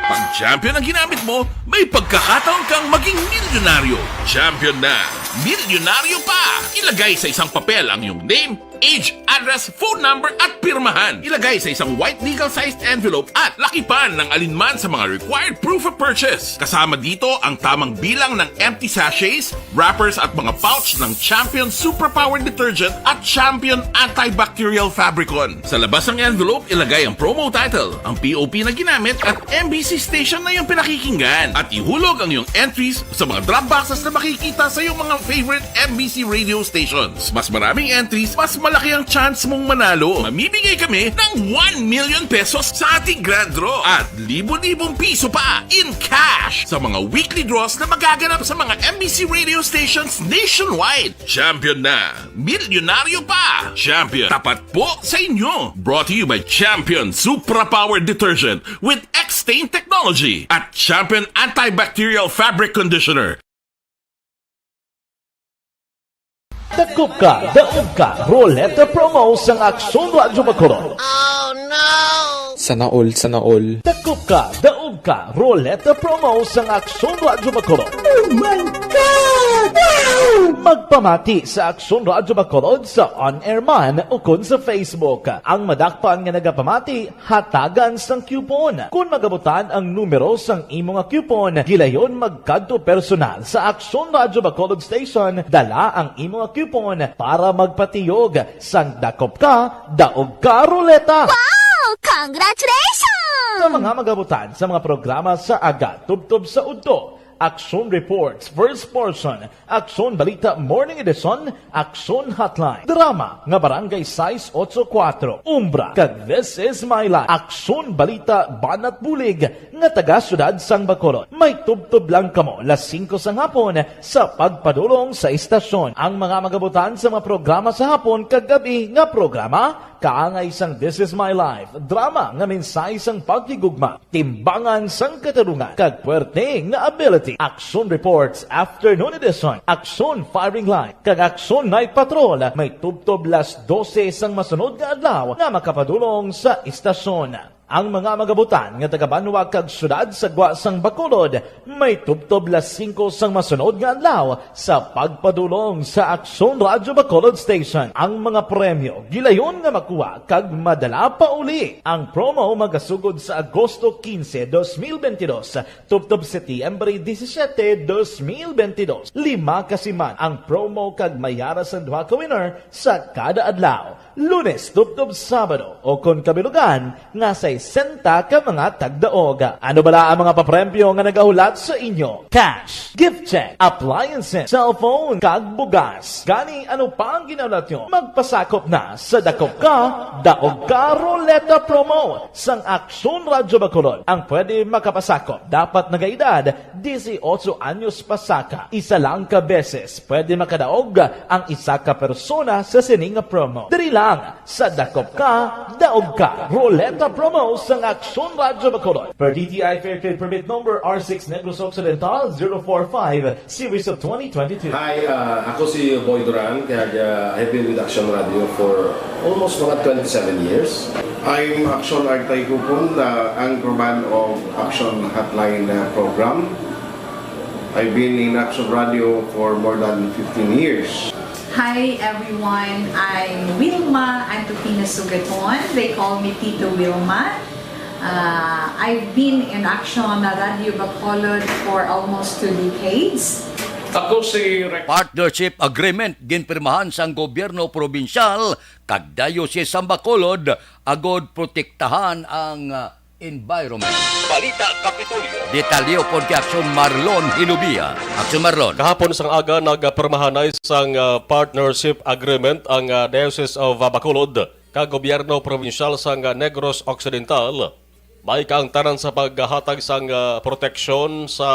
Pag champion ang ginamit mo, may pagkakataon kang maging milyonaryo. Champion na, milyonaryo pa! Ilagay sa isang papel ang iyong name, age, address, phone number at pirmahan. Ilagay sa isang white legal-sized envelope at lakipan ng alinman sa mga required proof of purchase. Kasama dito ang tamang bilang ng empty sachets, wrappers at mga pouch ng Champion Superpower Detergent at Champion Antibacterial Fabricon. Sa labas ng envelope, ilagay ang promo title, ang POP na ginamit at MBC station na yung pinakikinggan. At ihulog ang iyong entries sa mga drop boxes na makikita sa iyong mga favorite MBC radio stations. Mas maraming entries, mas malaki ang chance mong manalo. Mamibigay kami ng 1 million pesos sa ating grand draw at libo-libong piso pa in cash sa mga weekly draws na magaganap sa mga MBC radio stations nationwide. Champion na, milyonaryo pa. Champion, tapat po sa inyo. Brought to you by Champion Superpower Detergent with X-Stain Technology at Champion Antibacterial Fabric Conditioner. Dakop ka, daog ka, Roleta Promo sa Aksyon Radyo Bacolod. Oh no! Sana all. Dakop ka, daog ka, Roleta Promo sa Aksyon Radyo Bacolod. Oh my God! Wow! Magpamati sa Aksyon Radyo Bacolod sa on-air man o kun sa Facebook. Ang madakpan nga nagapamati, hatagan sang coupon. Kung magabutan ang numero sang imong coupon, gilayon magkadto personal sa Aksyon Radyo Bacolod Station, dala ang imong coupon para magpatiyog sang dakop ka, daog ka, Roleta. Wow! Congratulations! Sa mga magabutan sa mga programa sa Aga Tubtob sa Udto, Action Reports, First Portion, Action Balita Morning Edition, Action Hotline, Drama nga Barangay 684, Umbra, kag This Is My Life, Action Balita Banat Bulig nga taga Syudad Sang Bacolod. May tubtub lang kamo las 5 sang hapon sa pagpadulong sa istasyon. Ang mga magabutan sa mga programa sa hapon kag gabi nga programa kaangay sang This Is My Life, drama nga mensahe sang pagtigugma, timbangan sang katarungan, kag puwerte nga ability. Action Reports Afternoon Edition, Action Firing Line, kag Action Night Patrol, may tubtob las 12 sang masunod nga adlaw nga makapadulong sa istasyon. Ang mga magabutan nga taga Banwa kag syudad sa Gwa sang Bacolod may tubtob las 5 sang masunod nga adlaw sa pagpadulong sa Action Radio Bacolod Station. Ang mga premyo gilayon nga makuha kag madala pa uli. Ang promo magasugod sa Agosto 15, 2022 tubtob Setyembre 17, 2022. 5 kasiman ang promo kag mayara sa duha ka winner sa kada adlaw. Lunes tubtob Sabado o kon kabilugan nga sa 60 ka mga tagdaog. Ano bala ang mga papremyo nga nagahulat sa inyo? Cash, gift check, appliances, cellphone, kag bugas. Gani ano pa ang ginaulat nyo? Magpasakop na sa Dakop Ka, Daog Ka Roleta Promo sang Action Radio Bacolod. Ang pwede makapasakop dapat nagaedad 18 anyos pasaka. Isa lang ka beses pwede makadaog ang isa ka persona sa sining promo. Diri lang sa Dakop Ka, Daog Ka Roleta Promo sang Action Radio Bacolod. Per DTI Fair Trade Permit Number R6 Negros Occidental 045 Series of 2022. Hi, ako si Boy Duran, kaya I've been with Action Radio for almost mga 27 years. I'm Action Artay Kupon, the anchorman of Action Hotline program. I've been in Action Radio for more than 15 years. Hi everyone, I'm Wilma Antopina Sugaton. They call me Tito Wilma. I've been in Action Radio Bacolod for almost 2 decades. Ako si Partnership Agreement ginpirmahan sang gobyerno probinsyal kag Diocese sang Bacolod agod protektahan ang environment. Balita Kapitolyo. Detalyo pod kay Aksyon Marlon Hinubia. Aksyon Marlon. Kahapon sang aga nagpermahanay sang partnership agreement ang Diocese of Bacolod kag gobyerno probinsyal sang Negros Occidental. May kang tanan sa paghatag sang proteksyon sa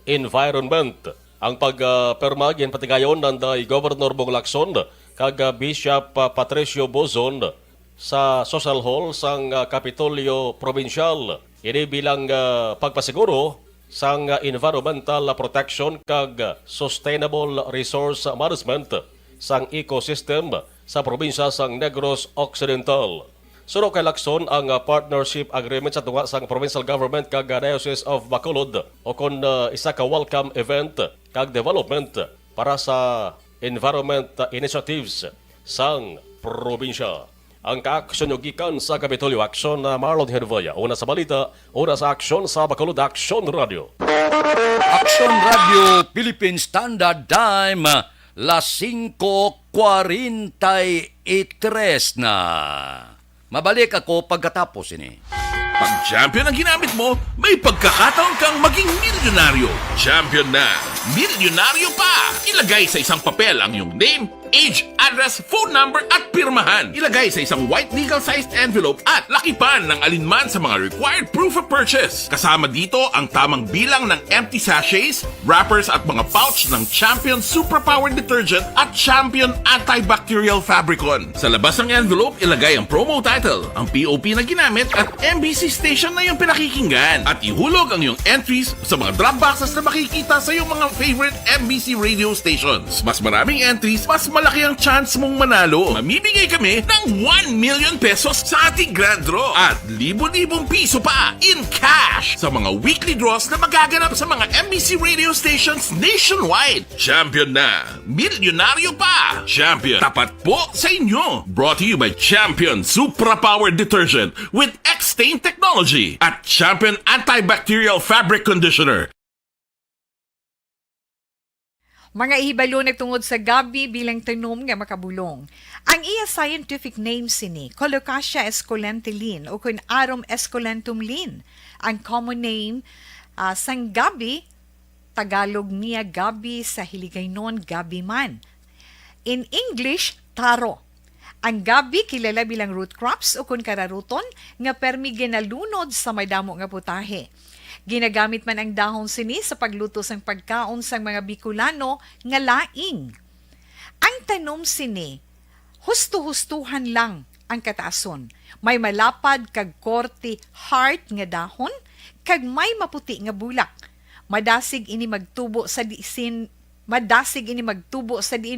environment. Ang pagperma ginpatigayon ng Governor Bong Lacson kag Bishop Patricio Bozon sa Social Hall sang Kapitolyo Provincial. Ini bilang pagpasiguro sang environmental protection kag sustainable resource management sang ecosystem sa probinsya sang Negros Occidental. Suro kay Lacson ang partnership agreement sa tunga sang provincial government kag Diocese of Bacolod o kon isa ka welcome event kag development para sa environment initiatives sang probinsya. Ang ka-aksyon yung gikan sa Kapitolyo Aksyon na Marlon Hervaya. Una sa balita, una sa aksyon sa Bacolod Aksyon Radio. Aksyon Radio Philippine Standard Time, las 5:43 na. Mabalik ako pagkatapos ini. Pag champion ang ginamit mo, may pagkakataon kang maging milyonaryo. Champion na, milyonaryo pa! Ilagay sa isang papel ang iyong name, age, address, phone number at pirmahan. Ilagay sa isang white legal-sized envelope at lakipan ng alinman sa mga required proof of purchase. Kasama dito ang tamang bilang ng empty sachets, wrappers at mga pouch ng Champion Superpower Detergent at Champion Antibacterial Fabricon. Sa labas ng envelope, ilagay ang promo title, ang POP na ginamit at MBC station na yung pinakikinggan. At ihulog ang iyong entries sa mga drop boxes na makikita sa iyong mga favorite MBC radio stations. Mas maraming entries, mas malaki ang chance mong manalo. Mamimigay kami ng 1 million pesos sa ating grand draw at libo-libong piso pa in cash sa mga weekly draws na magaganap sa mga MBC radio stations nationwide. Champion na, milyonaryo pa. Champion, tapat po sa inyo. Brought to you by Champion Superpower Detergent with X-Stain Technology at Champion Antibacterial Fabric Conditioner. Mga ihibalo nagtungod sa gabi bilang tanom nga makabulong. Ang iya scientific name sini, Colocasia esculentilin o kun Arum esculentum lin. Ang common name sang gabi, Tagalog niya gabi, sa Hiligaynon gabi man. In English, taro. Ang gabi kilala bilang root crops o kun kararuton nga permi ginalunod sa may damo nga putahe. Ginagamit man ang dahon sini sa pagluto sang pagkaon sang mga Bicolano nga laing. Ang tanom sini, husto-hustuhan lang ang kataason. May malapad kag korte heart nga dahon kag may maputi nga bulak. Madasig ini magtubo sa diin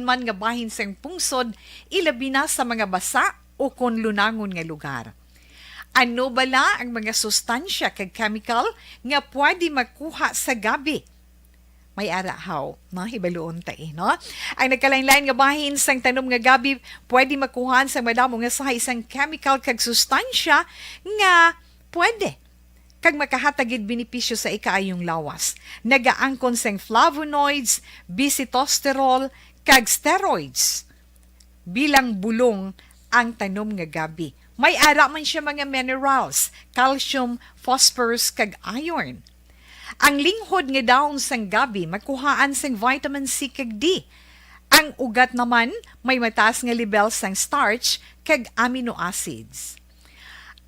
man nga bahin sang pungsod, ilabi na sa mga basa o kon lunangon nga lugar. Ano bala ang mga sustansya kag chemical nga pwede makuha sa gabi? May arahaw, no? Hibaluon tayo, no? Ang nagkalain-lain nga bahin sang tanom nga gabi, pwede makuhaan sa madamo nga sa isang chemical kag sustansya nga pwede kag makahatagid benepisyo sa ikaayong lawas. Nagaangkon sang flavonoids, bisitosterol, kag steroids. Bilang bulong ang tanom nga gabi. May ara man siya mga minerals, calcium, phosphorus, kag iron. Ang linghod nga dahon sang gabi makuhaan sang vitamin C kag D. Ang ugat naman may mataas nga level sang starch kag amino acids.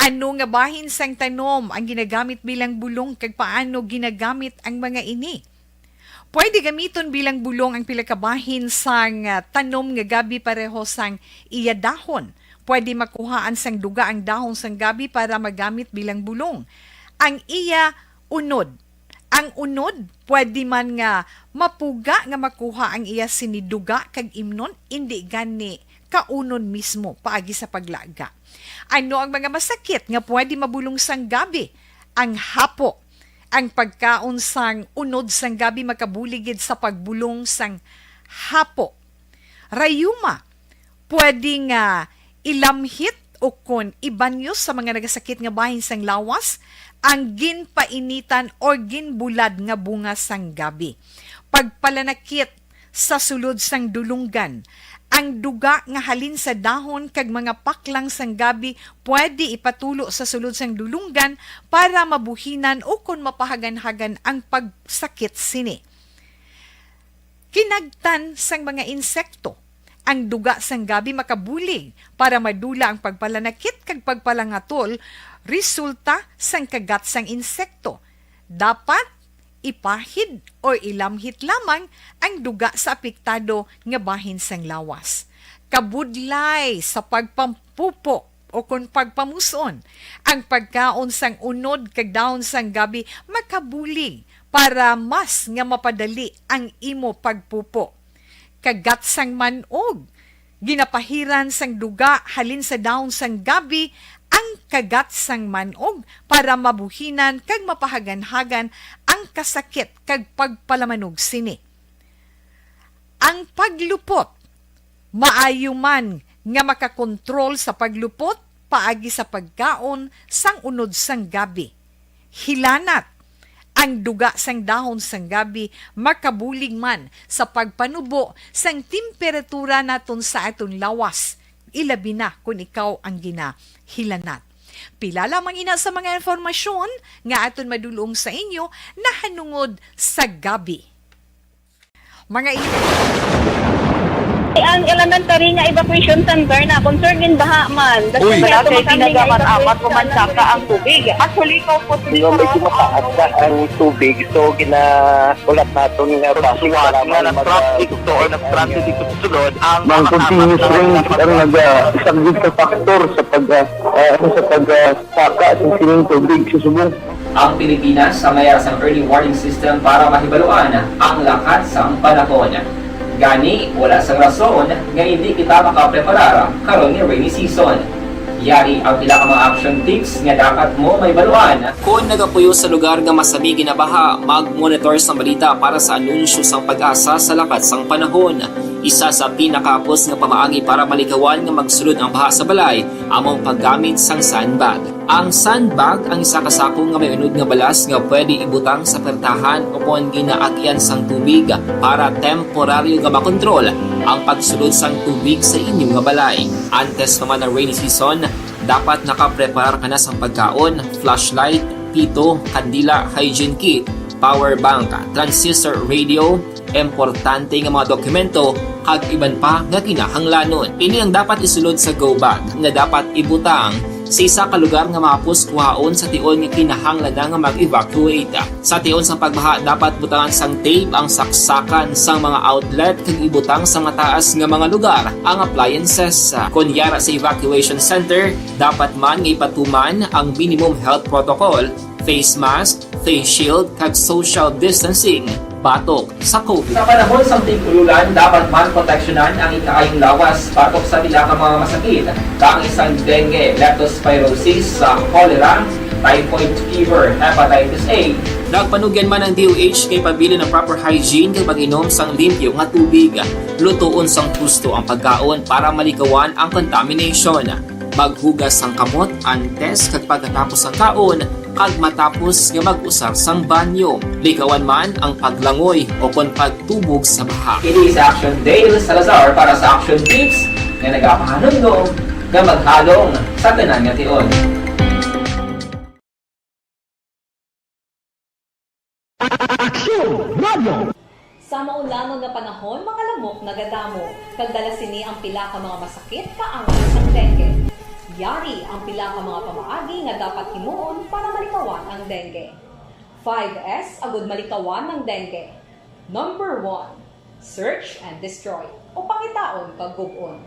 Ano nga bahin sang tanom ang ginagamit bilang bulong kag paano ginagamit ang mga ini? Pwede gamiton bilang bulong ang pila ka bahin sang tanom nga gabi pareho sang iya dahon. Pwede makuhaan sang duga ang dahon sang gabi para magamit bilang bulong. Ang iya unod. Ang unod, pwede man nga mapuga nga makuha ang iya siniduga kag imnon, hindi gani kaunon mismo paagi sa paglaga. Ano ang mga masakit nga pwede mabulong sang gabi? Ang hapo. Ang pagkaon sang unod sang gabi makabuligid sa pagbulong sang hapo. Rayuma. Pwede nga ilamhit o kon ibanyo sa mga nagasakit nga bahin sang lawas ang ginpainitan o ginbulad nga bunga sang gabi. Pagpalanakit sa sulod sang dulunggan, ang duga nga halin sa dahon kag mga paklang sang gabi pwede ipatulo sa sulod sang dulunggan para mabuhinan o kon mapahagan-hagan ang pagsakit sini. Kinagtan sang mga insekto. Ang duga sang gabi makabulig para madula ang pagpalanakit kag pagpalangatol resulta sang kagat sang insekto. Dapat ipahid o ilamhit lamang ang duga sa apektado nga bahin sang lawas. Kabudlay sa pagpampupo o kung pagpamuson, ang pagkaon sang unod kag dahon sang gabi makabulig para mas nga mapadali ang imo pagpupo. Kagat sang manog, ginapahiran sang duga halin sa dahon sang gabi ang kagat sang manog para mabuhinan kag mapahagan-hagan ang kasakit kag pagpalamanog sini. Ang paglupot, maayo man nga makakontrol sa paglupot paagi sa pagkaon sang unod sang gabi. Hilanat, ang duga sang dahon sang gabi makabulig man sa pagpanubo sang temperatura naton sa aton lawas. Ilabi na kung ikaw ang ginahilanat. Pila lamang ina sa mga informasyon nga aton madulong sa inyo na hanungod sa gabi. Mga ang elementary nga evacuation center na concerned baha man. Uy, kasi pinagamat-amat pumansaka ang tubig. Actually, ko po medyo mataas na ang tubig. So, ulat natin nga basuhan nga nag-traffic to or nag-traffic dito sa sunod. Ang continuous rain ang nag-isang sa factor sa pagsaka at sining tubig sa subong. Ang Pilipinas sa mayroon sa early warning system para mahibaluan ang lakat sa panahon. Gani, wala sang rason nga hindi kita makapreparar karon ni rainy season. Yari ang pila ka mga action tips nga dapat mo may baluan. Kung nagapuyo sa lugar nga masabi ginabaha, mag-monitor sa balita para sa anunsyo sang pag-asa sa lakat sang panahon. Isa sa pinakapos nga pamaagi para malikawan nga magsulod ang baha sa balay, among paggamit sang sandbag. Ang sandbag ang isa kasako nga may unod nga balas nga pwede ibutang sa pertahan upon ginaagyan sang tubig para temporaryo nga makontrol ang pagsulod sang tubig sa inyong nga balay. Antes naman ng rainy season, dapat nakapreparar ka na sang pagkaon, flashlight, pito, kandila, hygiene kit, power bank, transistor radio, importante nga mga dokumento, kag iban pa nga kinahanglanon. Ini ang dapat isulod sa go bag nga dapat ibutang sa isa ka lugar nga mapus kuhaon sa tion nga kinahanglan nga mag-evacuate. Sa tion sa pagbaha dapat butangan sang tape ang saksakan sang mga outlet kag ibutang sa mga taas nga mga lugar ang appliances. Kunyara sa evacuation center, dapat man nga ipatuman ang minimum health protocol, face mask, face shield kag social distancing batok sa COVID. Sa panahon sa tigululan, dapat man proteksyonan ang ikaayong lawas batok sa pila ka mga masakit. Kang isang dengue, leptospirosis, cholera, typhoid fever, hepatitis A. Nagpanugyan man ang DOH kay pabili ng proper hygiene kay pag-inom sang limpyo nga tubig. Lutuon sang husto ang pagkaon para malikawan ang contamination. Maghugas sang kamot antes kag pagkatapos ang kaon kag matapos nga mag-usar sang banyo. Likawan man ang paglangoy o kon pagtubog sa baha. Ini sa Action Dale Salazar para sa Action Tips nga nagapahanong nga maghalong sa tanan nga tion. Aksyon Radio! Sa maulamang nga panahon, mga lamok nagadamo, kagdala sini ang pila ka mga masakit kaangan sa dengue. Yari ang pila ka mga pamaagi nga dapat himuon para malikawan ang dengue. 5S agud malikawan ng dengue. Number 1, search and destroy o pangitaon kag gub-on.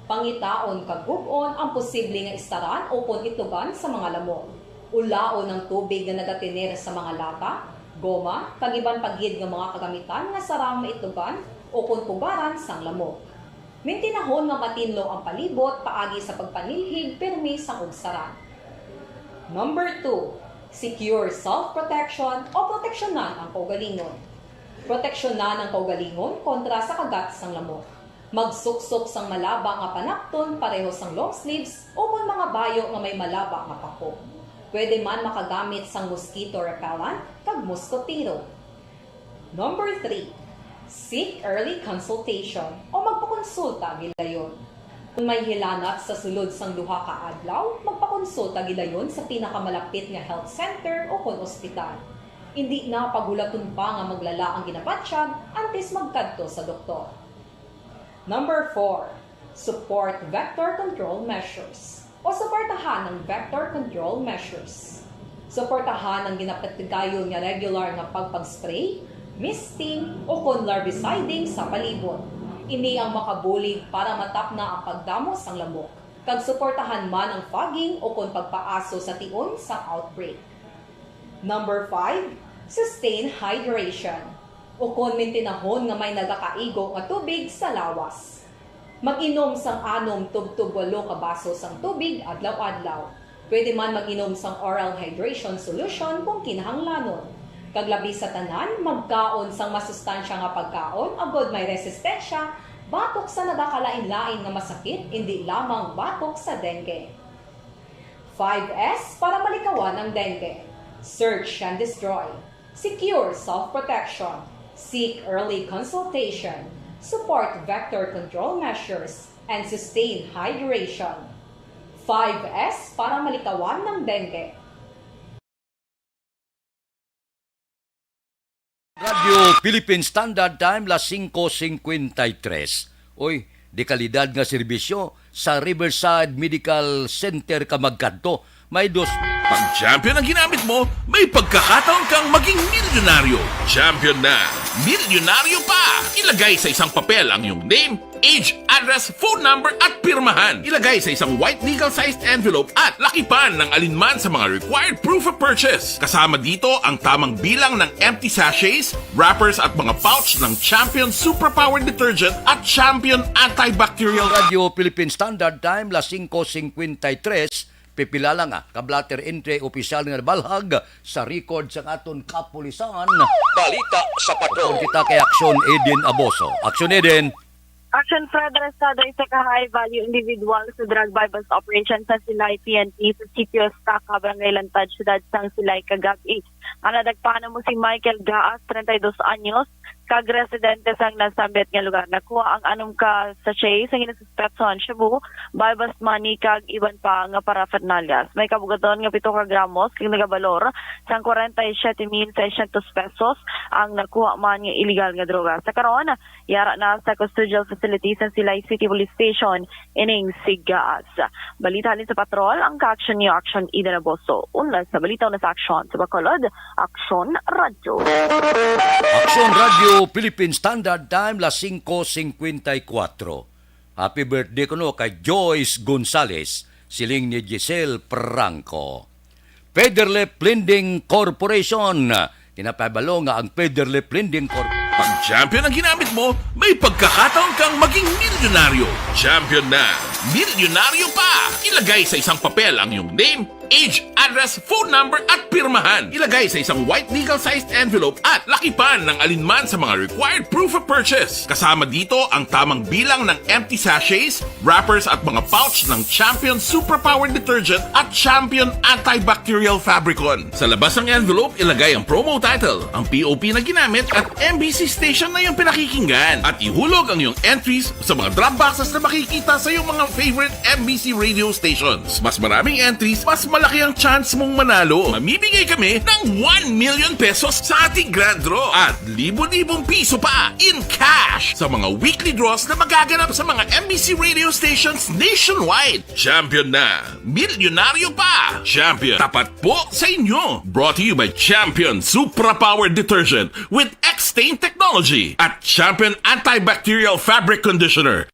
Pangitaon kag gub-on ang posible nga istaran o kon itugan sa mga lamok. Ulaon ng tubig nga nagatinir sa mga lata, goma, kag iban pagyid nga mga kagamitan nga sarang maitugan o kon pugaran sang lamok. Mintinahon nga matinlo ang palibot paagi sa pagpanilhig permi sang ugsaran. Number 2, secure self-protection o proteksyonan ang kaugalingon. Proteksyonan ang kaugalingon kontra sa kagat sang lamok. Magsuksok sang malaba nga panakton pareho sang long sleeves o kung mga bayo nga may malaba nga pako. Pwede man makagamit sang mosquito repellent kag mosquitero. Number 3, seek early consultation o magpakonsulta gilayon. Kung may hilanat sa sulod sang duha ka adlaw, magpakonsulta gilayon sa pinakamalapit nga health center o kon ospital. Hindi na pagulaton pa nga maglala ang ginabatsyag antes magkadto sa doktor. Number 4, support vector control measures o suportahan ng vector control measures. Suportahan ang ginapatigayon nga regular nga pagpag-spray, misting o kon larviciding sa palibot. Ini ang makabulig para matapna ang pagdamo sang lamok. Kag suportahan man ang fogging o kon pagpaaso sa tion sa outbreak. Number 5, sustain hydration o kon mintinahon nga may nagakaigo nga tubig sa lawas. Mag-inom sang 6 tub 8 ka baso sang tubig adlaw-adlaw. Pwede man mag-inom sang oral hydration solution kung kinahanglanon. Kaglabi sa tanan, magkaon sang masustansya nga pagkaon, agod may resistensya, batok sa nagakalain-lain nga masakit, hindi lamang batok sa dengue. 5S para malikawan ang dengue. Search and destroy. Secure self-protection. Seek early consultation. Support vector control measures. And sustain hydration. 5S para malikawan ng dengue. Radio Philippine Standard Time, las 5:53. Oy, de kalidad nga serbisyo sa Riverside Medical Center ka magkanto. May Pag champion ang ginamit mo, may pagkakataon kang maging milyonaryo. Champion na, milyonaryo pa! Ilagay sa isang papel ang iyong name, age, address, phone number at pirmahan. Ilagay sa isang white legal-sized envelope at lakipan ng alinman sa mga required proof of purchase. Kasama dito ang tamang bilang ng empty sachets, wrappers at mga pouch ng Champion Superpower Detergent at Champion Antibacterial. Radio Philippine Standard Time, las 5:53. Pipila lang kablatter entry opisyal nga balhag sa record sa aton kapulisan. Balita sa patrol. Kita kay Action Eden Aboso. Action Eden. Action Fred, arestado isa ka high-value individual sa drug bypass operation sa Silay PNP sa sitio Staka, Barangay Lantad, Siyudad sang Silay, Cagac. Ang nadagpanan mo si Michael Gaas, 32 anyos, kag-residente sang nasambit nga lugar. Nakuha ang anong ka sachet sa ginasuspetsohan Shabu, buy-bust money, kag iban pa nga paraphernalias. May kabugaton nga 7 ka gramos, kag nagabalor, sang 47,600 pesos ang nakuha man nga illegal nga droga. Sa karon, yara na sa custodial facilities ng Silay City Police Station ining Sigaas. Balita halin sa patrol, ang ka-action niyo, Action Ida Naboso. Unlas sa balita na sa action sa Bacolod, Action Radio. Action Radio Philippine Standard Time las 5:54. Happy birthday ko kay Joyce Gonzales, siling ni Giselle Franco. Federlip Lending Corporation. Tinapabalo nga ang Federlip Lending Corporation. Pag champion ang ginamit mo, may pagkakataon kang maging milyonaryo. Champion na, milyonaryo pa! Ilagay sa isang papel ang iyong name, age, address, phone number at pirmahan. Ilagay sa isang white legal-sized envelope at lakipan ng alinman sa mga required proof of purchase. Kasama dito ang tamang bilang ng empty sachets, wrappers at mga pouch ng Champion Superpower Detergent at Champion Antibacterial Fabricon. Sa labas ng envelope, ilagay ang promo title, ang POP na ginamit at MBC station na yung pinakikinggan. At ihulog ang iyong entries sa mga drop boxes na makikita sa iyong mga favorite MBC radio stations. Mas maraming entries, mas malaki ang chance mong manalo. Mamibigay kami ng 1 million pesos sa ating grand draw at libo-libong piso pa in cash sa mga weekly draws na magaganap sa mga MBC radio stations nationwide. Champion na, milyonaryo pa. Champion, tapat po sa inyo. Brought to you by Champion Superpower Detergent with X-Stain Technology at Champion Antibacterial Fabric Conditioner.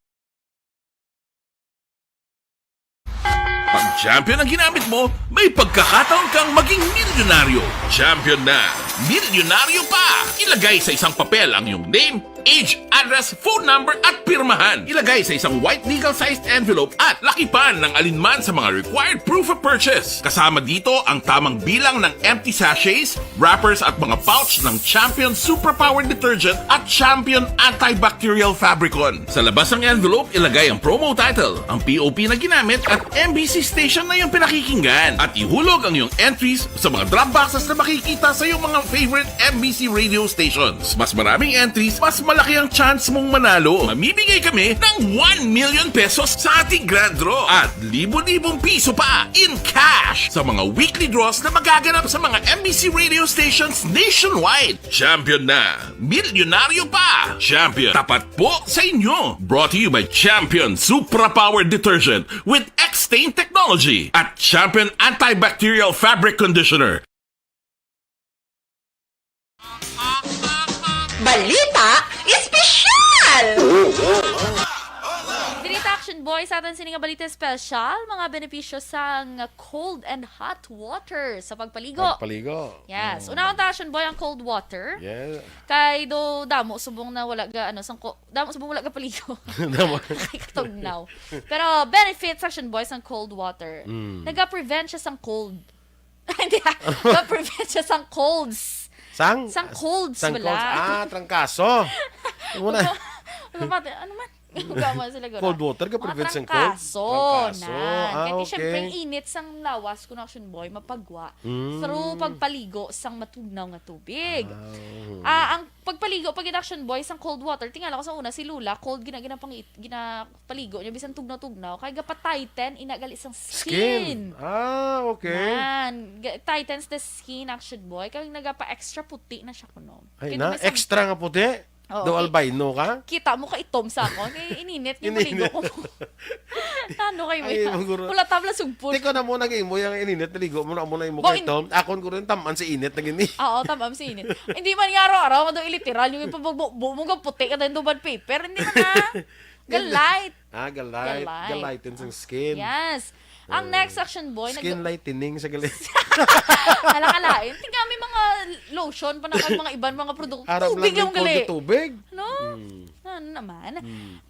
Pag champion ang ginamit mo, may pagkakataon kang maging milyonaryo. Champion na, milyonaryo pa! Ilagay sa isang papel ang iyong name, age, address, phone number at pirmahan. Ilagay sa isang white legal-sized envelope at lakipan ng alinman sa mga required proof of purchase. Kasama dito ang tamang bilang ng empty sachets, wrappers at mga pouch ng Champion Superpower Detergent at Champion Antibacterial Fabricon. Sa labas ng envelope, ilagay ang promo title, ang POP na ginamit at MBC station na yung pinakikinggan. At ihulog ang iyong entries sa mga drop boxes na makikita sa iyong mga favorite MBC radio stations. Mas maraming entries, mas malaki ang chance mong manalo. Mamibigay kami ng 1 million pesos sa ating grand draw at libo-libong piso pa in cash sa mga weekly draws na magaganap sa mga MBC radio stations nationwide. Champion na, milyonaryo pa. Champion, tapat po sa inyo. Brought to you by Champion Superpower Detergent with X-Stain Technology at Champion Antibacterial Fabric Conditioner. Balita Espesyal! Dirita Action Boys, atin sininga balita espesyal, mga benepisyo sa cold and hot water sa pagpaligo. Yes. Una ang Action Boy ang cold water. Yeah. Kay do damo subong na wala ga damo subong wala ga paligo. Kay katugnaw. Pero benefits Action Boys ang cold water. Naga-prevent siya sang cold. Hindi. Naga-prevent siya sang colds. Sang colds wala. Trangkaso. Ano man? Gama sila gano'n. Cold water ka prevent sang cold? Trangkaso. Kaya siyempre, init sang lawas kung Action Boy, mapagwa. Through pagpaligo sang matugnaw nga tubig. Ang pagpaligo, pag Action Boy, sang cold water, tingala ko sa una, si Lula, cold ginapaligo niya, bisan tugnaw-tugnaw, kaya gapa-tighten, inagali sang skin. Okay. Man, tightens the skin, Action Boy, kaya nagapa-extra puti na siya kuno. Ay na, extra nga puti? Do albino ka? Kita mo ka itom sa ako. Kaya ininit niya maligo ko. Ano kayo mo yan? Wala tabla sugpon. Hindi ko na muna naging mo yung ininit. Naligo mo na muna yung mukha itom. Akon ko rin taman si init na gini. Oo, taman si init. Hindi man yung araw-araw. Mado iliteral. Yung bumugang puti ka tayo doon paper. Hindi man na. Galite. Galite. Galite sa skin. Yes. Ang next Action Boy, skin lightening sa galit. Alakalain. Tingnan may mga lotion pa na mga iban mga produkto. Tubig yung gali. Tubig? No? Ano naman.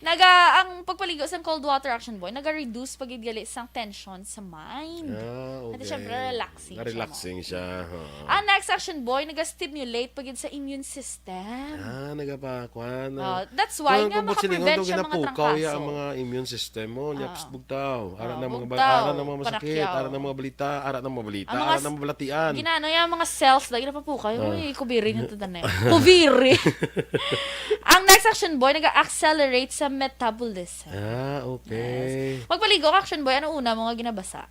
Ang pagpaligo sa cold water action boy, naga-reduce pagidgali sang tension sa mind. Okay. At syempre, relaxing Relaxing siya. Ang next action boy, naga-stimulate pagid sa immune system. Nagapakwan. That's why nga makaprevent siya mga trangkaso. ang mga immune system mo. Nyaps bugtaw. Ara na mga bugtaw, ara na mga masakit. panakyaw. Ara na mga balita. Ara na mga balita. Ang mga Ara na mga balatian. Ginano yung mga cells, lagi na pa po kayo. Uy, kubiri nito na Kubiri. Ang next action boy, nag-accelerate sa metabolism. Okay. Magpaligo ka, action boy, ano una mga ginabasa?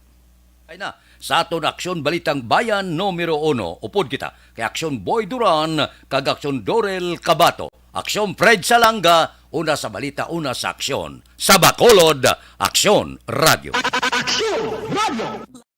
Ay na, sa aton Aksyon Balitang Bayan numero 1, upod kita kay Aksyon Boy Duran, kag Aksyon Dorel Cabato, Aksyon Fred Salanga, una sa balita, una sa aksyon. Sa Bacolod, Aksyon Radio. Aksyon Radio!